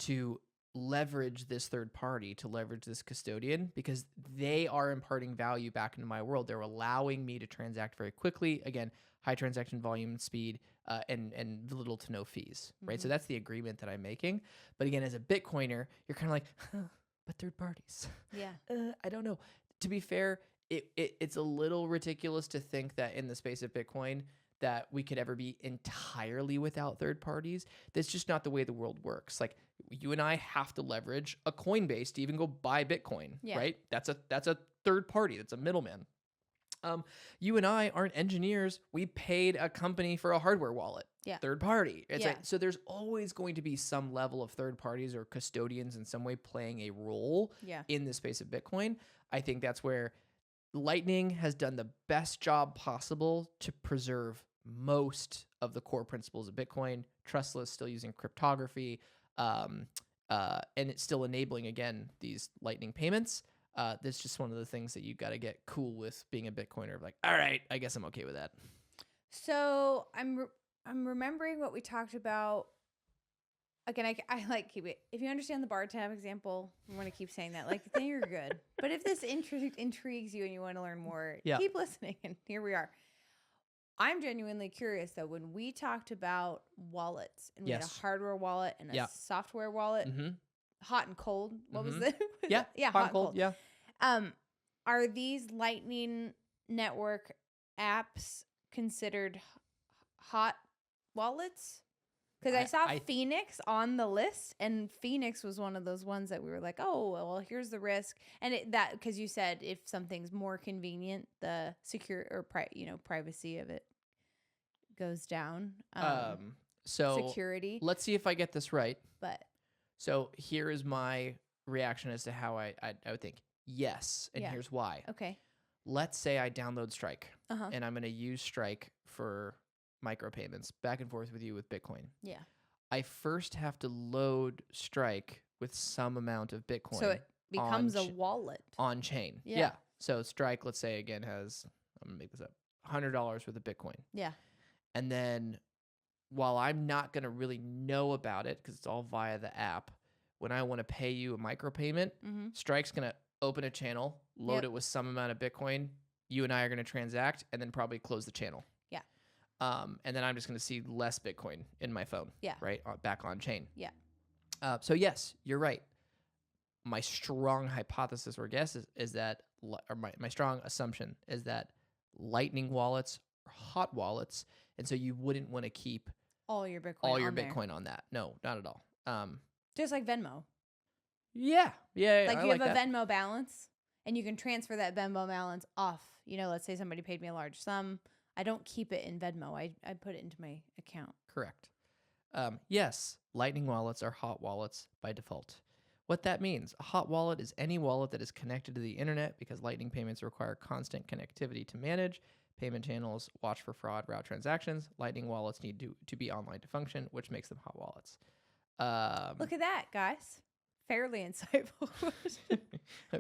to leverage this third party, to leverage this custodian, because they are imparting value back into my world. They're allowing me to transact very quickly. Again, high transaction volume and speed, and little to no fees, right? So that's the agreement that I'm making. But again, as a Bitcoiner, you're kind of like, but third parties. Yeah. I don't know. To be fair, it's a little ridiculous to think that in the space of Bitcoin that we could ever be entirely without third parties. That's just not the way the world works. Like, you and I have to leverage a Coinbase to even go buy Bitcoin, Yeah. right? That's a third party. That's a middleman. You and I aren't engineers. We paid a company for a hardware wallet. Yeah. Third party. It's Yeah. like, so there's always going to be some level of third parties or custodians in some way playing a role Yeah. in the space of Bitcoin. I think that's where Lightning has done the best job possible to preserve most of the core principles of Bitcoin, trustless, still using cryptography, and it's still enabling, again, these Lightning payments. That's just one of the things that you got to get cool with being a Bitcoiner. Like, all right, I guess I'm okay with that. So I'm remembering what we talked about. Again, I like keep it. If you understand the bar tab example, I'm going to keep saying that. Like, then you're good. But if this intrigues you and you want to learn more, Yeah. keep listening. And here we are. I'm genuinely curious, though, when we talked about wallets and we had Yes. a hardware wallet and a Yeah. software wallet, Mm-hmm. hot and cold. What was Mhm. it? Yeah. Yeah, Hot and cold. Yeah. Are these Lightning Network apps considered hot wallets? Because I saw I- Phoenix on the list, and Phoenix was one of those ones that we were like, oh, well, here's the risk. And because you said if something's more convenient, the secure or privacy of it goes down. So Security. let's see if I get this right. But So here is my reaction as to how I would think. Yes, and Yeah. here's why. okay. Let's say I download Strike, Uh-huh. and I'm going to use Strike for micropayments back and forth with you with Bitcoin. Yeah. I first have to load Strike with some amount of Bitcoin So it becomes a on wallet. on chain. Yeah. So Strike, let's say again, has, I'm going to make this up, $100 worth of Bitcoin. Yeah. And then while I'm not going to really know about it because it's all via the app, when I want to pay you a micropayment, Mm-hmm. Strike's going to open a channel, load Yep. it with some amount of Bitcoin. You and I are going to transact and then probably close the channel. Yeah. And then I'm just going to see less Bitcoin in my phone. Yeah. Right. Back on chain. Yeah. So yes, you're right. my strong hypothesis or guess is that, or my strong assumption is that Lightning wallets are hot wallets, and so you wouldn't want to keep all your Bitcoin all your on there. Bitcoin on that. No, not at all. Just like Venmo. Yeah. Like I you like have a that. Venmo balance and you can transfer that Venmo balance off. You know, let's say somebody paid me a large sum. I don't keep it in Venmo. I put it into my account. Correct. Yes, Lightning wallets are hot wallets by default. What that means, a hot wallet is any wallet that is connected to the internet because Lightning payments require constant connectivity to manage. Payment channels watch for fraud, route transactions. Lightning wallets need to be online to function, which makes them hot wallets. Look at that, guys. Fairly insightful.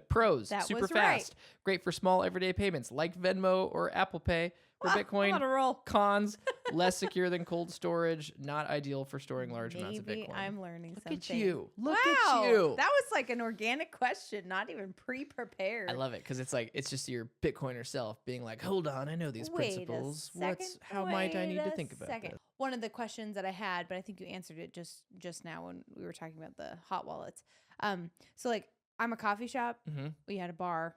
Pros, That super was fast. right. Great for small everyday payments like Venmo or Apple Pay for Bitcoin. I'm on a roll. Cons, less secure than cold storage, not ideal for storing large amounts of Maybe Bitcoin. I'm learning Look something. at you. Look Wow, at you. that was like an organic question, not even pre-prepared. I love it because it's just your Bitcoiner self being like, hold on, I know these Wait principles. a second. How might I need to Wait a think about second. this? One of the questions that I had, but I think you answered it just now when we were talking about the hot wallets. So like I'm a coffee shop. Mm-hmm. We had a bar.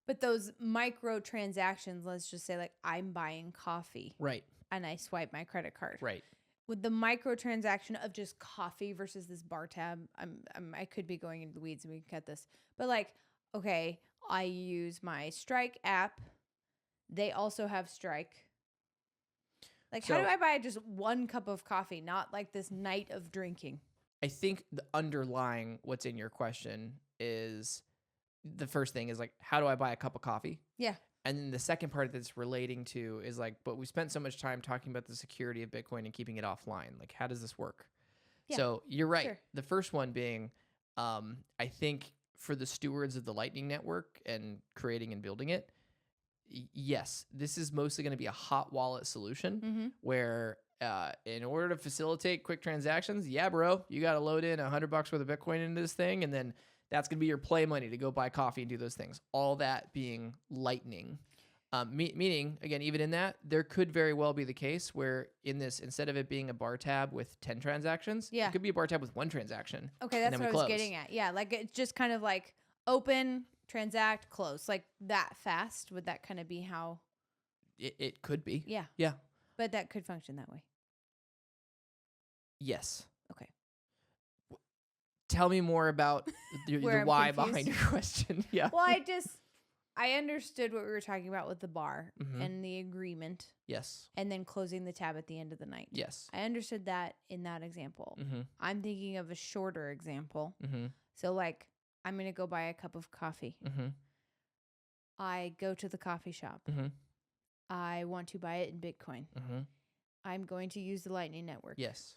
But those micro transactions, let's just say like I'm buying coffee Right, and I swipe my credit card. right. With the micro transaction of just coffee versus this bar tab, I could be going into the weeds and we can cut this. But like, okay, I use my Strike app. They also have Strike. Like, how So- do I buy just one cup of coffee, not like this night of drinking? I think the underlying what's in your question is the first thing is like, how do I buy a cup of coffee? Yeah. And then the second part that's relating to is like, but we spent so much time talking about the security of Bitcoin and keeping it offline. Like, how does this work? Yeah, So you're right. sure. The first one being, I think for the stewards of the Lightning Network and creating and building it, yes, this is mostly going to be a hot wallet solution Mm-hmm. where in order to facilitate quick transactions, yeah, bro, you got to load in $100 worth of Bitcoin into this thing, and then that's going to be your play money to go buy coffee and do those things. All that being Lightning. Meaning, again, even in that, there could very well be the case where in this, instead of it being a bar tab with 10 transactions, Yeah. it could be a bar tab with 1 transaction. Okay, and that's then what we I was close. getting at. Yeah, like it's just kind of like open, transact, close. Like that fast. Would that kind of be how? It could be. Yeah. Yeah. But that could function that way. Yes. Okay. Tell me more about the Where I'm why confused. behind your question. Yeah. Well, I understood what we were talking about with the bar Mhm. and the agreement Yes. and then closing the tab at the end of the night. Yes. I understood that in that example. Mm-hmm. I'm thinking of a shorter example. Mm-hmm. So like I'm going to go buy a cup of coffee. Mm-hmm. I go to the coffee shop. Mm-hmm. I want to buy it in Bitcoin. Mm-hmm. I'm going to use the Lightning Network. Yes.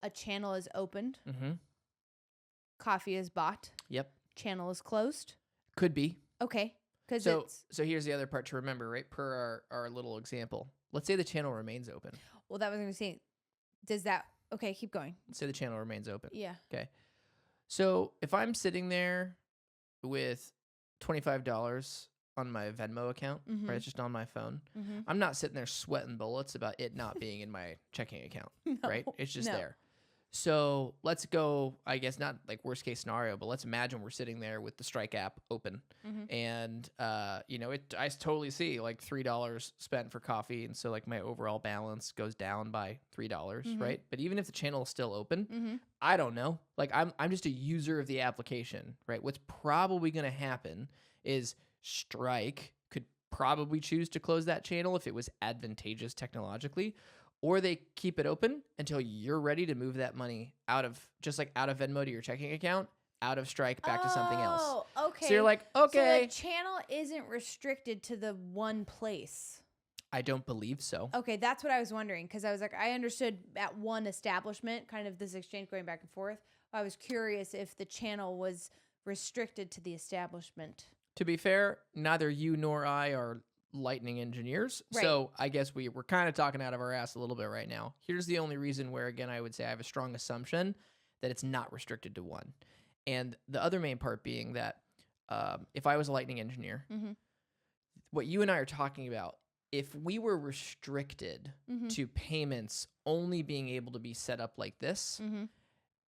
A channel is opened. Mm-hmm. Coffee is bought. Yep. Channel is closed. Could be. Okay. Because So it's, so here's the other part to remember, right? Per our little example. Let's say the channel remains open. well, that was going to say, does that, okay, keep going. Let's say the channel remains open. Yeah. So if I'm sitting there with $25 on my Venmo account, Mhm. right? It's just on my phone. Mm-hmm. I'm not sitting there sweating bullets about it not being in my checking account, right? It's just no. there. So let's go, I guess not like worst case scenario, but let's imagine we're sitting there with the Strike app open Mhm. and, I totally see like $3 spent for coffee. And so like my overall balance goes down by $3, Mhm. right? But even if the channel is still open, Mm-hmm. I don't know. Like I'm just a user of the application, right? What's probably going to happen is Strike could probably choose to close that channel if it was advantageous technologically, or they keep it open until you're ready to move that money out of Venmo to your checking account, out of Strike back to something else. Oh, okay. So you're like, So okay, the channel isn't restricted to the one place. I don't believe so. Okay, that's what I was wondering because I was like, I understood at one establishment, kind of this exchange going back and forth. I was curious if the channel was restricted to the establishment. To be fair, neither you nor I are Lightning engineers. Right. So I guess we're kind of talking out of our ass a little bit right now. Here's the only reason where, again, I would say I have a strong assumption that it's not restricted to one. And the other main part being that if I was a Lightning engineer, Mhm. what you and I are talking about, if we were restricted Mhm. to payments only being able to be set up like this, Mhm.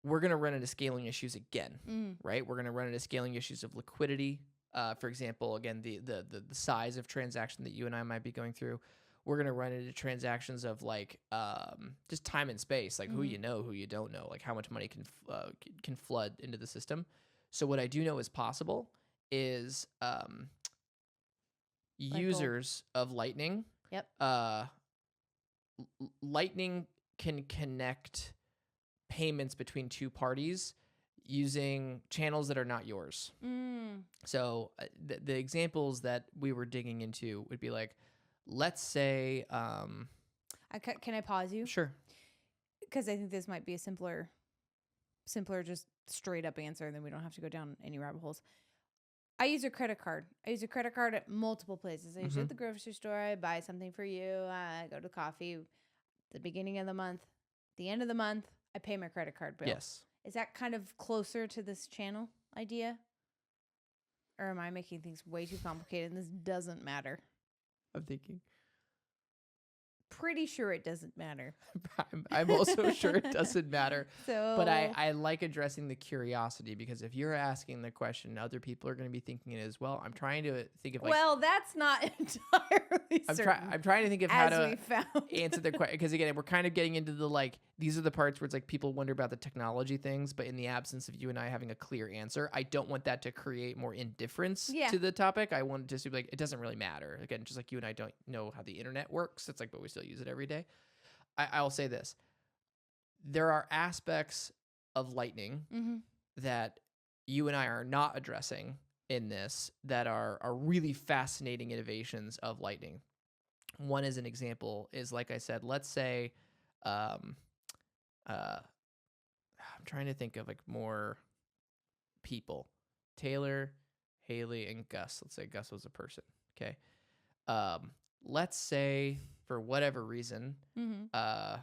we're going to run into scaling issues again, Mm. right? We're going to run into scaling issues of liquidity. For example, again, the size of transaction that you and I might be going through. We're going to run into transactions of like just time and space, like who you know, who you don't know, like how much money can flood into the system. So what I do know is possible is users of Lightning. Yep. Lightning can connect payments between two parties using channels that are not yours. So the examples that we were digging into would be like, let's say, Can I pause you? sure. Because I think this might be a simpler, just straight up answer, and then we don't have to go down any rabbit holes. I use a credit card. I use a credit card at multiple places. I use it at the grocery store. I buy something for you. I go to coffee. The beginning of the month, the end of the month, I pay my credit card bill. Yes. Is that kind of closer to this channel idea? Or am I making things way too complicated and this doesn't matter? I'm thinking. Pretty sure it doesn't matter. I'm also sure it doesn't matter. So, But I like addressing the curiosity, because if you're asking the question, other people are going to be thinking it as well. I'm trying to think of like. well, that's not entirely certain. I'm trying to think of as how we to found. answer the question, because again, we're kind of getting into the like, these are the parts where it's like people wonder about the technology things, but in the absence of you and I having a clear answer, I don't want that to create more indifference to the topic. I want it to be like, it doesn't really matter. Again, just like you and I don't know how the internet works. It's like, but we still use it every day. I'll say this. There are aspects of Lightning that you and I are not addressing in this that are really fascinating innovations of Lightning. One as an example is, like I said, let's say, I'm trying to think of like more people. Taylor, Haley, and Gus. Let's say Gus was a person. Okay. Let's say for whatever reason, I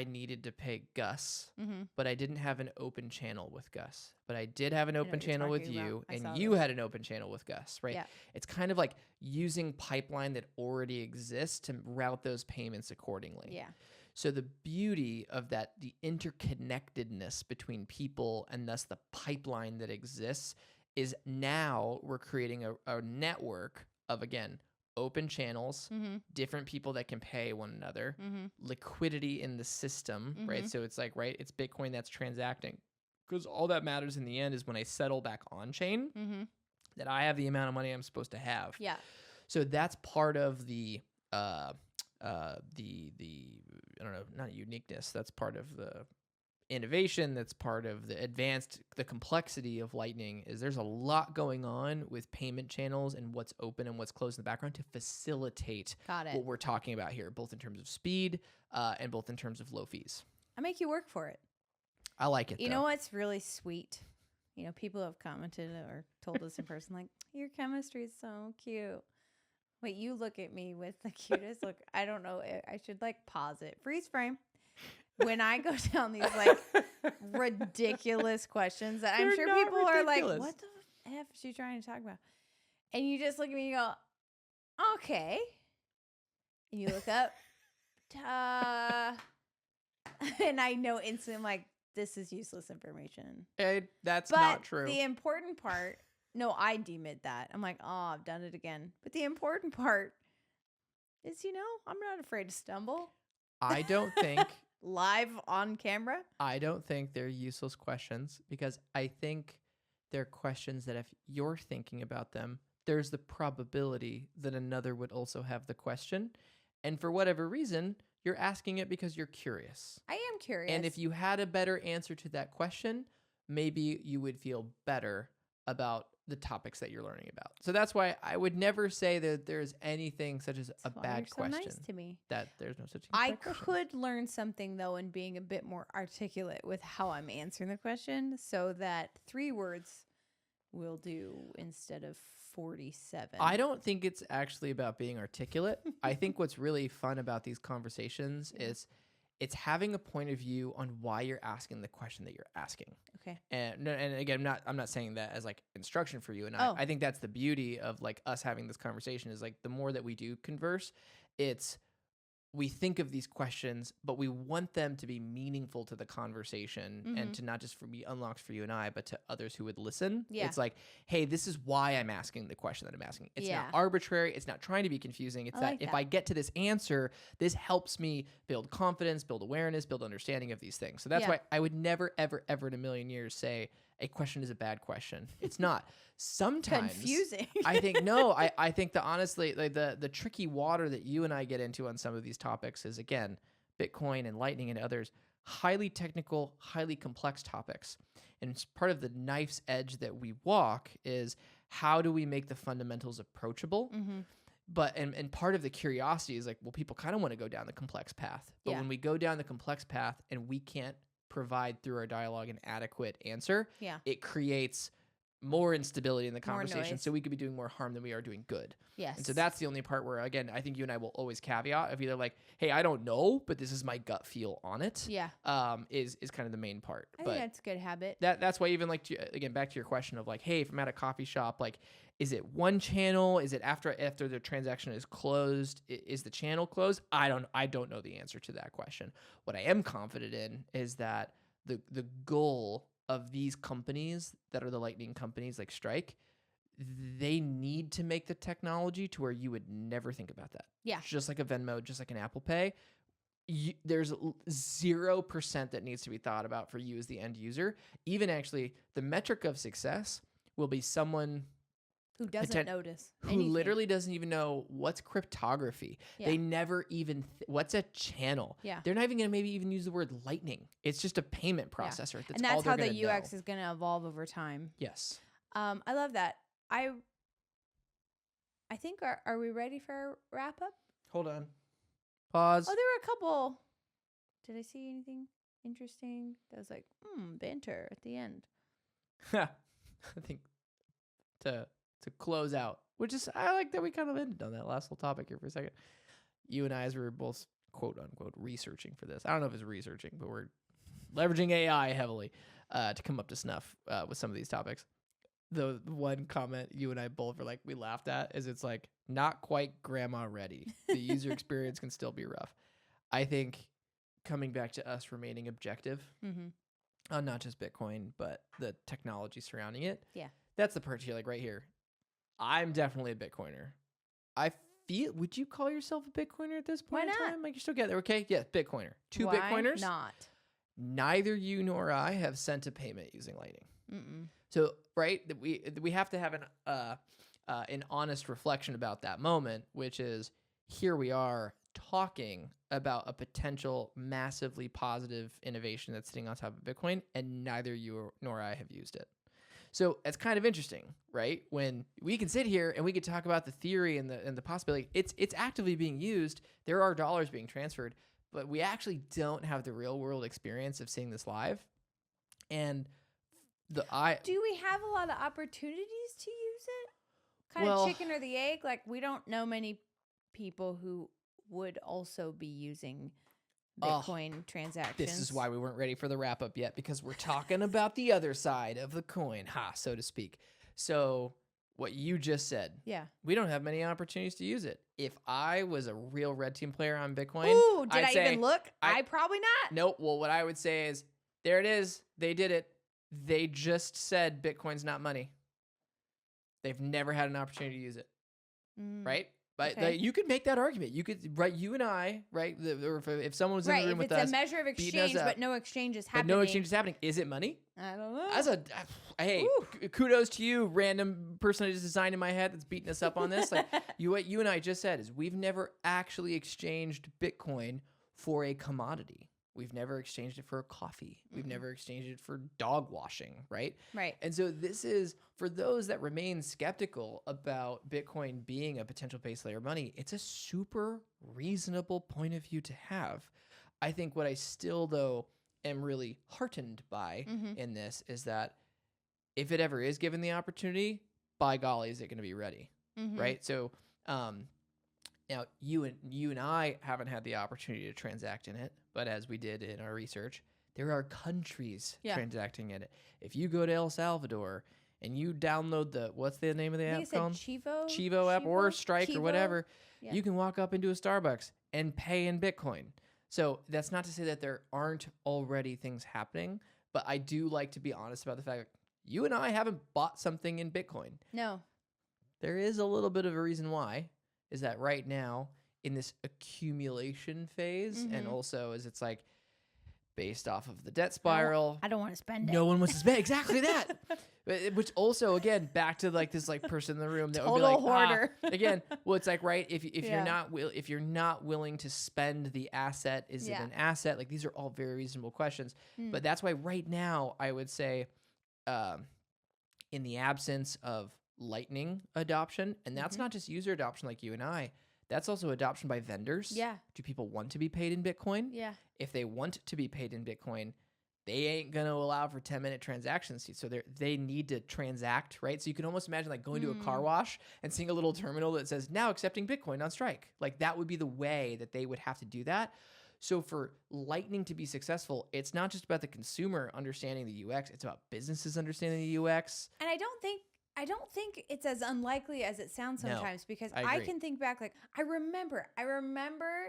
needed to pay Gus, but I didn't have an open channel with Gus. But I did have an open channel with you, and you had an open channel with Gus, right? Yeah. It's kind of like using pipeline that already exists to route those payments accordingly. Yeah. So the beauty of that, the interconnectedness between people and thus the pipeline that exists, is now we're creating a network of, again, open channels, different people that can pay one another, liquidity in the system, right? So it's like, right, it's Bitcoin that's transacting. Because all that matters in the end is when I settle back on chain, that I have the amount of money I'm supposed to have. Yeah. So that's part of the I don't know, not uniqueness. That's part of the innovation. That's part of the complexity of Lightning. Is there's a lot going on with payment channels and what's open and what's closed in the background to facilitate what we're talking about here, both in terms of speed and both in terms of low fees. I make you work for it. I like it. You know what's really sweet? You know, people have commented or told us in person, like, your chemistry is so cute. Wait, you look at me with the cutest look. I don't know. I should like pause it. Freeze frame. When I go down these like ridiculous questions that I'm sure people are like, what the F is she trying to talk about? And you just look at me and go, okay. And you look up. And I know instantly, I'm like, this is useless information. That's not true. The important part, no, I deem it that. I'm like, oh, I've done it again. But the important part is, I'm not afraid to stumble. I don't think live on camera. I don't think they're useless questions, because I think they're questions that if you're thinking about them, there's the probability that another would also have the question. And for whatever reason, you're asking it because you're curious. I am curious. And if you had a better answer to that question, maybe you would feel better about the topics that you're learning about. So that's why I would never say that there's anything such as a bad question. Nice to me. That there's no such thing. I could learn something though in being a bit more articulate with how I'm answering the question, so that 3 words will do instead of 47. I don't think it's actually about being articulate. I think what's really fun about these conversations is it's having a point of view on why you're asking the question that you're asking. Okay. And again, I'm not saying that as like instruction for you. And I think that's the beauty of like us having this conversation, is like the more that we do converse, it's we think of these questions, but we want them to be meaningful to the conversation and to not just be unlocked for you and I, but to others who would listen. Yeah. It's like, hey, this is why I'm asking the question that I'm asking. It's Yeah. not arbitrary. It's not trying to be confusing. It's I that like if that. I get to this answer, this helps me build confidence, build awareness, build understanding of these things. So that's Yeah. why I would never, ever, ever in a million years say a question is a bad question. It's not. Sometimes Confusing. I think no. I think that honestly, like the tricky water that you and I get into on some of these topics is, again, Bitcoin and Lightning and others, highly technical, highly complex topics. And it's part of the knife's edge that we walk is how do we make the fundamentals approachable? But and part of the curiosity is like, well, people kind of want to go down the complex path. But Yeah. when we go down the complex path and we can't provide through our dialogue an adequate answer, Yeah. it creates more instability in the More conversation. noise. So we could be doing more harm than we are doing good. Yes. And so that's the only part where, again, I think you and I will always caveat of either like, hey, I don't know, but this is my gut feel on it. Yeah. Is kind of the main part. I But think that's a good habit. that's why even like again back to your question of like, hey, if I'm at a coffee shop, like, is it one channel? Is it after the transaction is closed? Is the channel closed? I don't know the answer to that question. What I am confident in is that the goal of these companies that are the Lightning companies like Strike, they need to make the technology to where you would never think about that. Yeah. Just like a Venmo, just like an Apple Pay. There's 0% that needs to be thought about for you as the end user. Even actually, the metric of success will be someone Who doesn't notice? who anything. literally doesn't even know what's cryptography. Yeah. They never even what's a channel. Yeah. They're not even gonna maybe even use the word Lightning. It's just a payment processor. That's and all that's they're how the gonna UX know. is going to evolve over time. Yes. I love that. I think are we ready for our wrap up? Hold on. Pause. Oh, there were a couple. Did I see anything interesting? That was like, banter at the end. I think to close out, which is I like that we kind of ended on that last little topic here for a second. You and I, as we were both quote unquote researching for this, I don't know if it's researching, but we're leveraging AI heavily to come up to snuff with some of these topics. The one comment you and I both were like we laughed at is it's like not quite grandma ready. The user experience can still be rough. I think coming back to us remaining objective on not just Bitcoin but the technology surrounding it. Yeah. That's the part here, like right here. I'm definitely a Bitcoiner. I feel. Would you call yourself a Bitcoiner at this point Why in not? time? Like you're still getting there, okay? Yeah, Bitcoiner. Two Why Bitcoiners. not? Neither you nor I have sent a payment using Lightning. Mm-mm. So right, that we have to have an honest reflection about that moment, which is here we are talking about a potential massively positive innovation that's sitting on top of Bitcoin, and neither you nor I have used it. So it's kind of interesting, right? When we can sit here and we could talk about the theory and the possibility, it's actively being used. There are dollars being transferred, but we actually don't have the real world experience of seeing this live. And Do we have a lot of opportunities to use it? Kind Well- of chicken or the egg? Like we don't know many people who would also be using Bitcoin transactions. This is why we weren't ready for the wrap up yet, because we're talking about the other side of the coin, so to speak. So what you just said, Yeah. we don't have many opportunities to use it. If I was a real red team player on Bitcoin, Ooh, did I'd I say, even look? I probably not. nope. Well, what I would say is, there it is. They did it. They just said Bitcoin's not money. They've never had an opportunity to use it, right? But Okay. you could make that argument. You could, right? You and I, right? Or if someone was in Right. the room If with it's us, a measure of beating us exchange, up, but no exchange is but happening. no exchange is happening. Is it money? I don't know. As a hey, Ooh. kudos to you, random person I just designed in my head that's beating us up on this. Like what you and I just said is we've never actually exchanged Bitcoin for a commodity. We've never exchanged it for a coffee. We've never exchanged it for dog washing, right? Right. And so this is for those that remain skeptical about Bitcoin being a potential base layer of money, it's a super reasonable point of view to have. I think what I still though am really heartened by in this is that if it ever is given the opportunity, by golly, is it going to be ready, right? So now you and I haven't had the opportunity to transact in it, but as we did in our research, there are countries Yeah. transacting in it. If you go to El Salvador and you download what's the name of the I app think it said called? Chivo. Chivo app or Strike or Chivo? whatever, Yeah. you can walk up into a Starbucks and pay in Bitcoin. So that's not to say that there aren't already things happening, but I do like to be honest about the fact that you and I haven't bought something in Bitcoin. No. There is a little bit of a reason why, is that right now in this accumulation phase, and also as it's like based off of the debt spiral, I don't want to spend it. no one wants to spend exactly that. Which also, again, back to like this like person in the room that would be Total like, hoarder. again, well, it's like, right, if Yeah. you're not willing to spend the asset, is it Yeah. an asset? Like these are all very reasonable questions. But that's why right now I would say, in the absence of Lightning adoption, and that's not just user adoption like you and I, that's also adoption by vendors. Yeah. Do people want to be paid in Bitcoin? Yeah. If they want to be paid in Bitcoin, they ain't going to allow for 10-minute transactions. So they need to transact, right? So you can almost imagine like going to a car wash and seeing a little terminal that says now accepting Bitcoin on Strike. Like that would be the way that they would have to do that. So for Lightning to be successful, it's not just about the consumer understanding the UX, it's about businesses understanding the UX. And I don't think it's as unlikely as it sounds No, sometimes, because I I agree. can think back, like I remember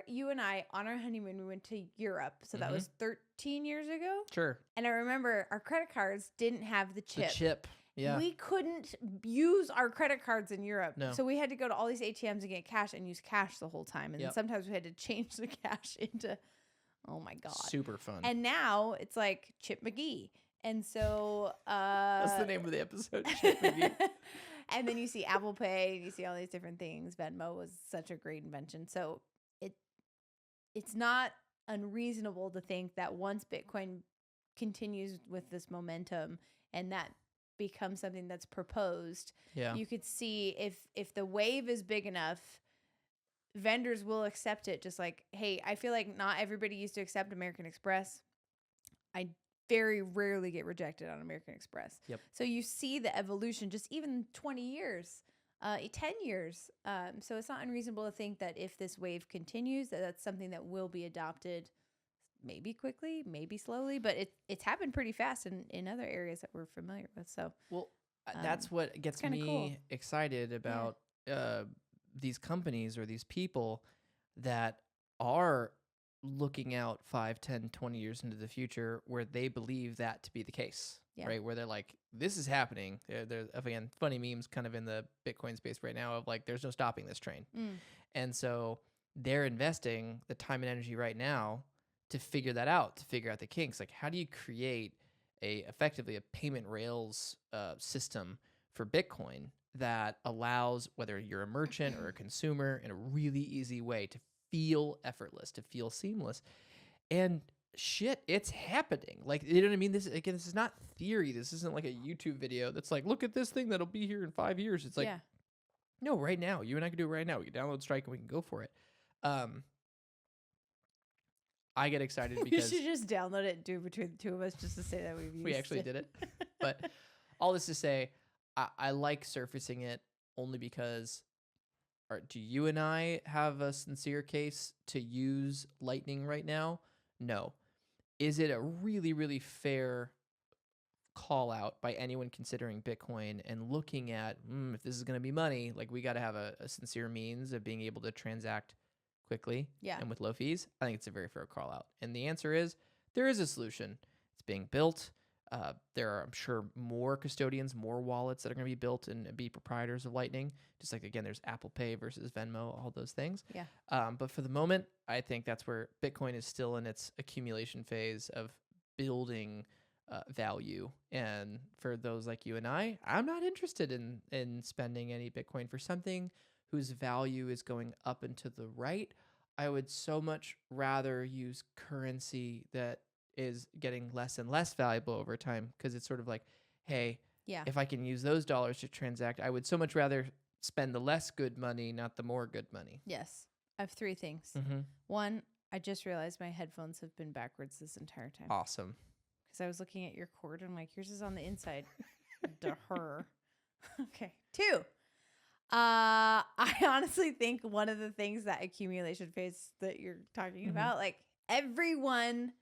you and I on our honeymoon, we went to Europe. So that was 13 years ago. Sure. And I remember our credit cards didn't have the chip. The chip. Yeah. We couldn't use our credit cards in Europe. No. So we had to go to all these ATMs and get cash and use cash the whole time. And then Yep. sometimes we had to change the cash into, oh my God. Super fun. And now it's like Chip McGee. And so That's the name of the episode. Chip McGee. and then you see Apple Pay and you see all these different things. Venmo was such a great invention. So it's not unreasonable to think that once Bitcoin continues with this momentum and that becomes something that's proposed, Yeah. you could see if the wave is big enough, vendors will accept it. Just like, hey, I feel like not everybody used to accept American Express. I very rarely get rejected on American Express. Yep. So you see the evolution, just even 20 years, 10 years. So it's not unreasonable to think that if this wave continues, that's something that will be adopted, maybe quickly, maybe slowly, but it's happened pretty fast in other areas that we're familiar with. So, Well, that's what gets kinda me cool. excited about these companies or these people that are looking out 5, 10, 20 years into the future where they believe that to be the case, Yeah. right? Where they're like, this is happening. There's, again, funny memes kind of in the Bitcoin space right now of like, there's no stopping this train. And so they're investing the time and energy right now to figure that out, to figure out the kinks. Like, how do you create effectively a payment rails system for Bitcoin that allows, whether you're a merchant or a consumer, in a really easy way to feel effortless, to feel seamless? And shit, it's happening. Like, you know what I mean? This is not theory. This isn't like a YouTube video that's like, look at this thing that'll be here in 5 years. It's like, yeah. no, right now. You and I can do it right now. We can download Strike and we can go for it. I get excited We because should just download it and do it between the two of us just to say that we've used we actually did it. But all this to say, I like surfacing it only because, do you and I have a sincere case to use Lightning right now? No. Is it a really, really fair call out by anyone considering Bitcoin and looking at, if this is going to be money, like we got to have a sincere means of being able to transact quickly and with low fees? I think it's a very fair call out. And the answer is there is a solution. It's being built. There are, I'm sure, more custodians, more wallets that are going to be built and be proprietors of Lightning. Just like, again, there's Apple Pay versus Venmo, all those things. Yeah. But for the moment, I think that's where Bitcoin is still in its accumulation phase of building value. And for those like you and I, I'm not interested in spending any Bitcoin for something whose value is going up and to the right. I would so much rather use currency that is getting less and less valuable over time, because it's sort of like, hey, if I can use those dollars to transact, I would so much rather spend the less good money, not the more good money. Yes. I have 3 things. Mm-hmm. One, I just realized my headphones have been backwards this entire time. Awesome. Because I was looking at your cord and I'm like, yours is on the inside. Duh. Okay. 2. I honestly think one of the things, that accumulation phase that you're talking about, like everyone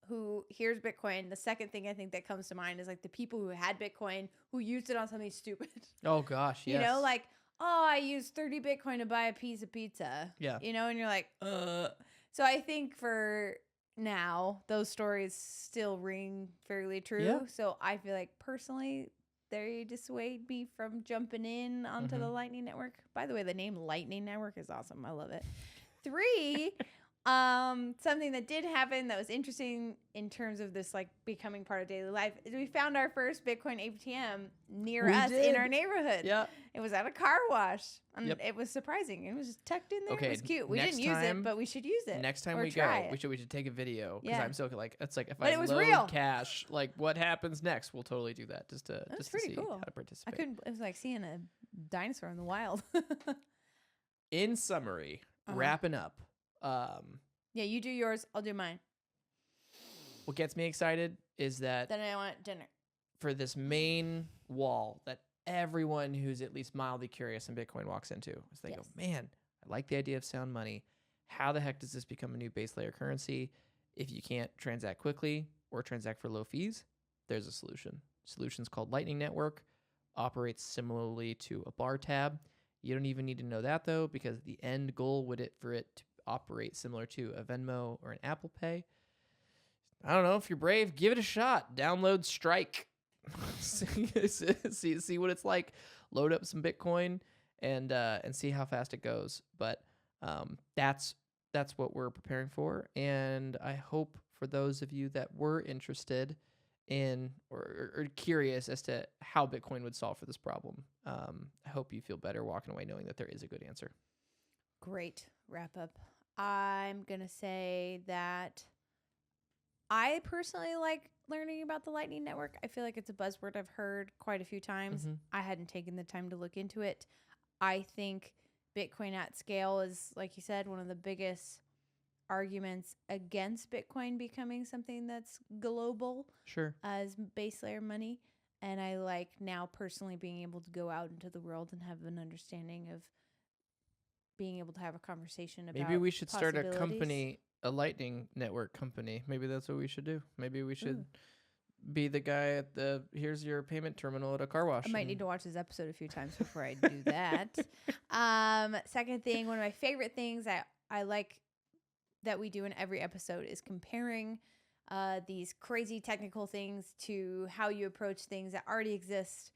who hears Bitcoin, the second thing I think that comes to mind is like the people who had Bitcoin who used it on something stupid. Oh gosh, yes. You know, like, oh, I used 30 Bitcoin to buy a piece of pizza. Yeah. You know, and you're like, So I think for now, those stories still ring fairly true. Yeah. So I feel like personally, they dissuade me from jumping in onto the Lightning Network. By the way, the name Lightning Network is awesome. I love it. 3, something that did happen that was interesting in terms of this like becoming part of daily life is we found our first Bitcoin ATM near us in our neighborhood. Yeah. It was at a car wash. And Yep. it was surprising. It was just tucked in there. Okay, It was cute. We next didn't use time- it, but we should use it. Next time or we try go, it. we should take a video because Yeah. I'm so like it's like if But I it was load real. cash, like what happens next? We'll totally do that just to was just to pretty see cool. how to I participate. couldn't. It was like seeing a dinosaur in the wild. In summary, Uh-huh. wrapping up, Yeah, you do yours. I'll do mine. what gets me excited is that Then I want dinner. for this main wall that everyone who's at least mildly curious in Bitcoin walks into is they go, Yes. man, I like the idea of sound money. How the heck does this become a new base layer currency? If you can't transact quickly or transact for low fees, there's a solution. Solution's called Lightning Network, operates similarly to a bar tab. You don't even need to know that though, because the end goal for it to operate similar to a Venmo or an Apple Pay. I don't know, if you're brave, give it a shot. Download Strike. see what it's like. Load up some Bitcoin and see how fast it goes. But that's what we're preparing for, and I hope for those of you that were interested in or curious as to how Bitcoin would solve for this problem, I hope you feel better walking away knowing that there is a good answer. Great wrap up. I'm going to say that I personally like learning about the Lightning Network. I feel like it's a buzzword I've heard quite a few times. Mhm. I hadn't taken the time to look into it. I think Bitcoin at scale is, like you said, one of the biggest arguments against Bitcoin becoming something that's global Sure. as base layer money. And I like now personally being able to go out into the world and have an understanding of being able to have a conversation about Maybe we should start a possibilities. company, a Lightning Network company. Maybe that's what we should do. Maybe we should be the guy at here's your payment terminal at a car wash. I might need to watch this episode a few times before I do that. Second thing, one of my favorite things I like that we do in every episode is comparing these crazy technical things to how you approach things that already exist.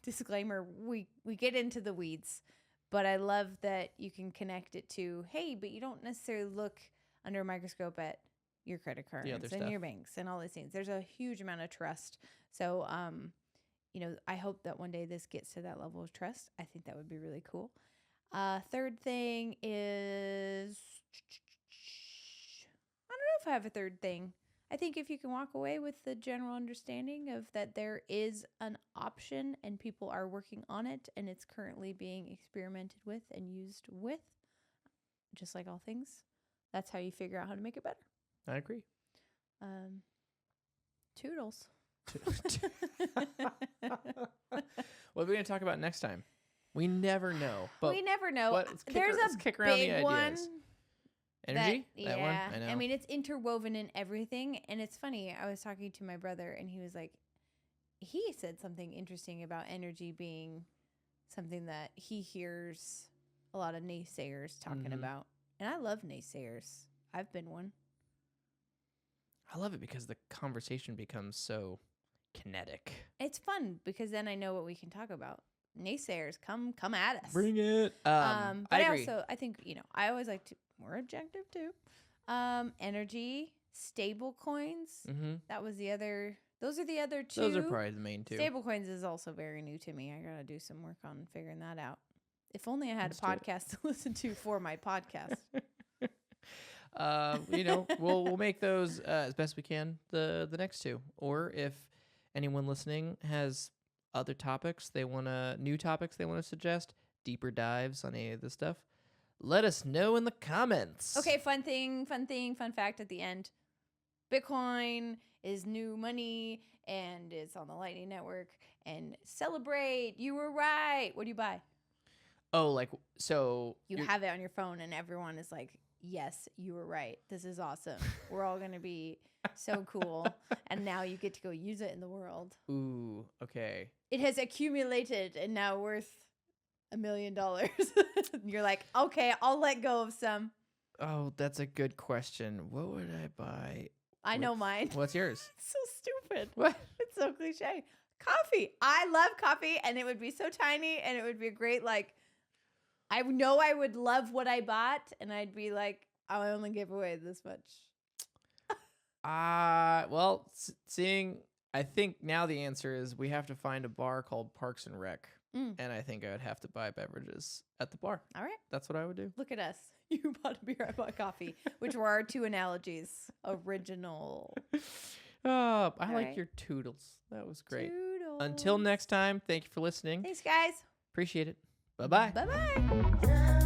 Disclaimer, we get into the weeds, but I love that you can connect it to, hey, but you don't necessarily look under a microscope at your credit cards other and stuff. your banks and all these things. There's a huge amount of trust. So, I hope that one day this gets to that level of trust. I think that would be really cool. Third thing is, I don't know if I have a third thing. I think if you can walk away with the general understanding of that there is an option and people are working on it and it's currently being experimented with and used with, just like all things, that's how you figure out how to make it better. I agree. Toodles. What are we going to talk about next time? We never know. But we never know. let's There's kick a around the big one. ideas. Energy? That one? I know. I mean, it's interwoven in everything. And it's funny. I was talking to my brother and he was like, he said something interesting about energy being something that he hears a lot of naysayers talking Mhm. about. And I love naysayers. I've been one. I love it because the conversation becomes so kinetic. It's fun because then I know what we can talk about. Naysayers, come at us. Bring it. But I agree. I think, I always like to more objective too. Energy, stable coins. Mm-hmm. That was the other. Those are the other two. Those are probably the main two. Stable coins is also very new to me. I gotta do some work on figuring that out. If only I had Let's a do it. podcast to listen to for my podcast. We'll make those as best we can the next two. Or if anyone listening has other topics new topics they want to suggest, deeper dives on any of this stuff, let us know in the comments. Okay, fun fact at the end. Bitcoin is new money and it's on the Lightning Network. And celebrate, you were right. What do you buy? Oh, like so You you're- have it on your phone, and everyone is like, "Yes, you were right. This is awesome. We're all gonna be so cool." And now you get to go use it in the world. Ooh, okay. It has accumulated and now worth $1 million. You're like, okay, I'll let go of some. Oh, that's a good question. What would I buy? I know with- mine. What's yours? It's so stupid. What? It's so cliche. Coffee. I love coffee, and it would be so tiny, and it would be a great, like, I know I would love what I bought, and I'd be like, I only give away this much. Well, seeing, I think now the answer is we have to find a bar called Parks and Rec, Mm. and I think I would have to buy beverages at the bar. All right. That's what I would do. Look at us. You bought a beer, I bought coffee, which were our two analogies. Original. Oh, I All like right. your toodles. That was great. Toodles. Until next time, thank you for listening. Thanks, guys. Appreciate it. Bye-bye. Bye-bye.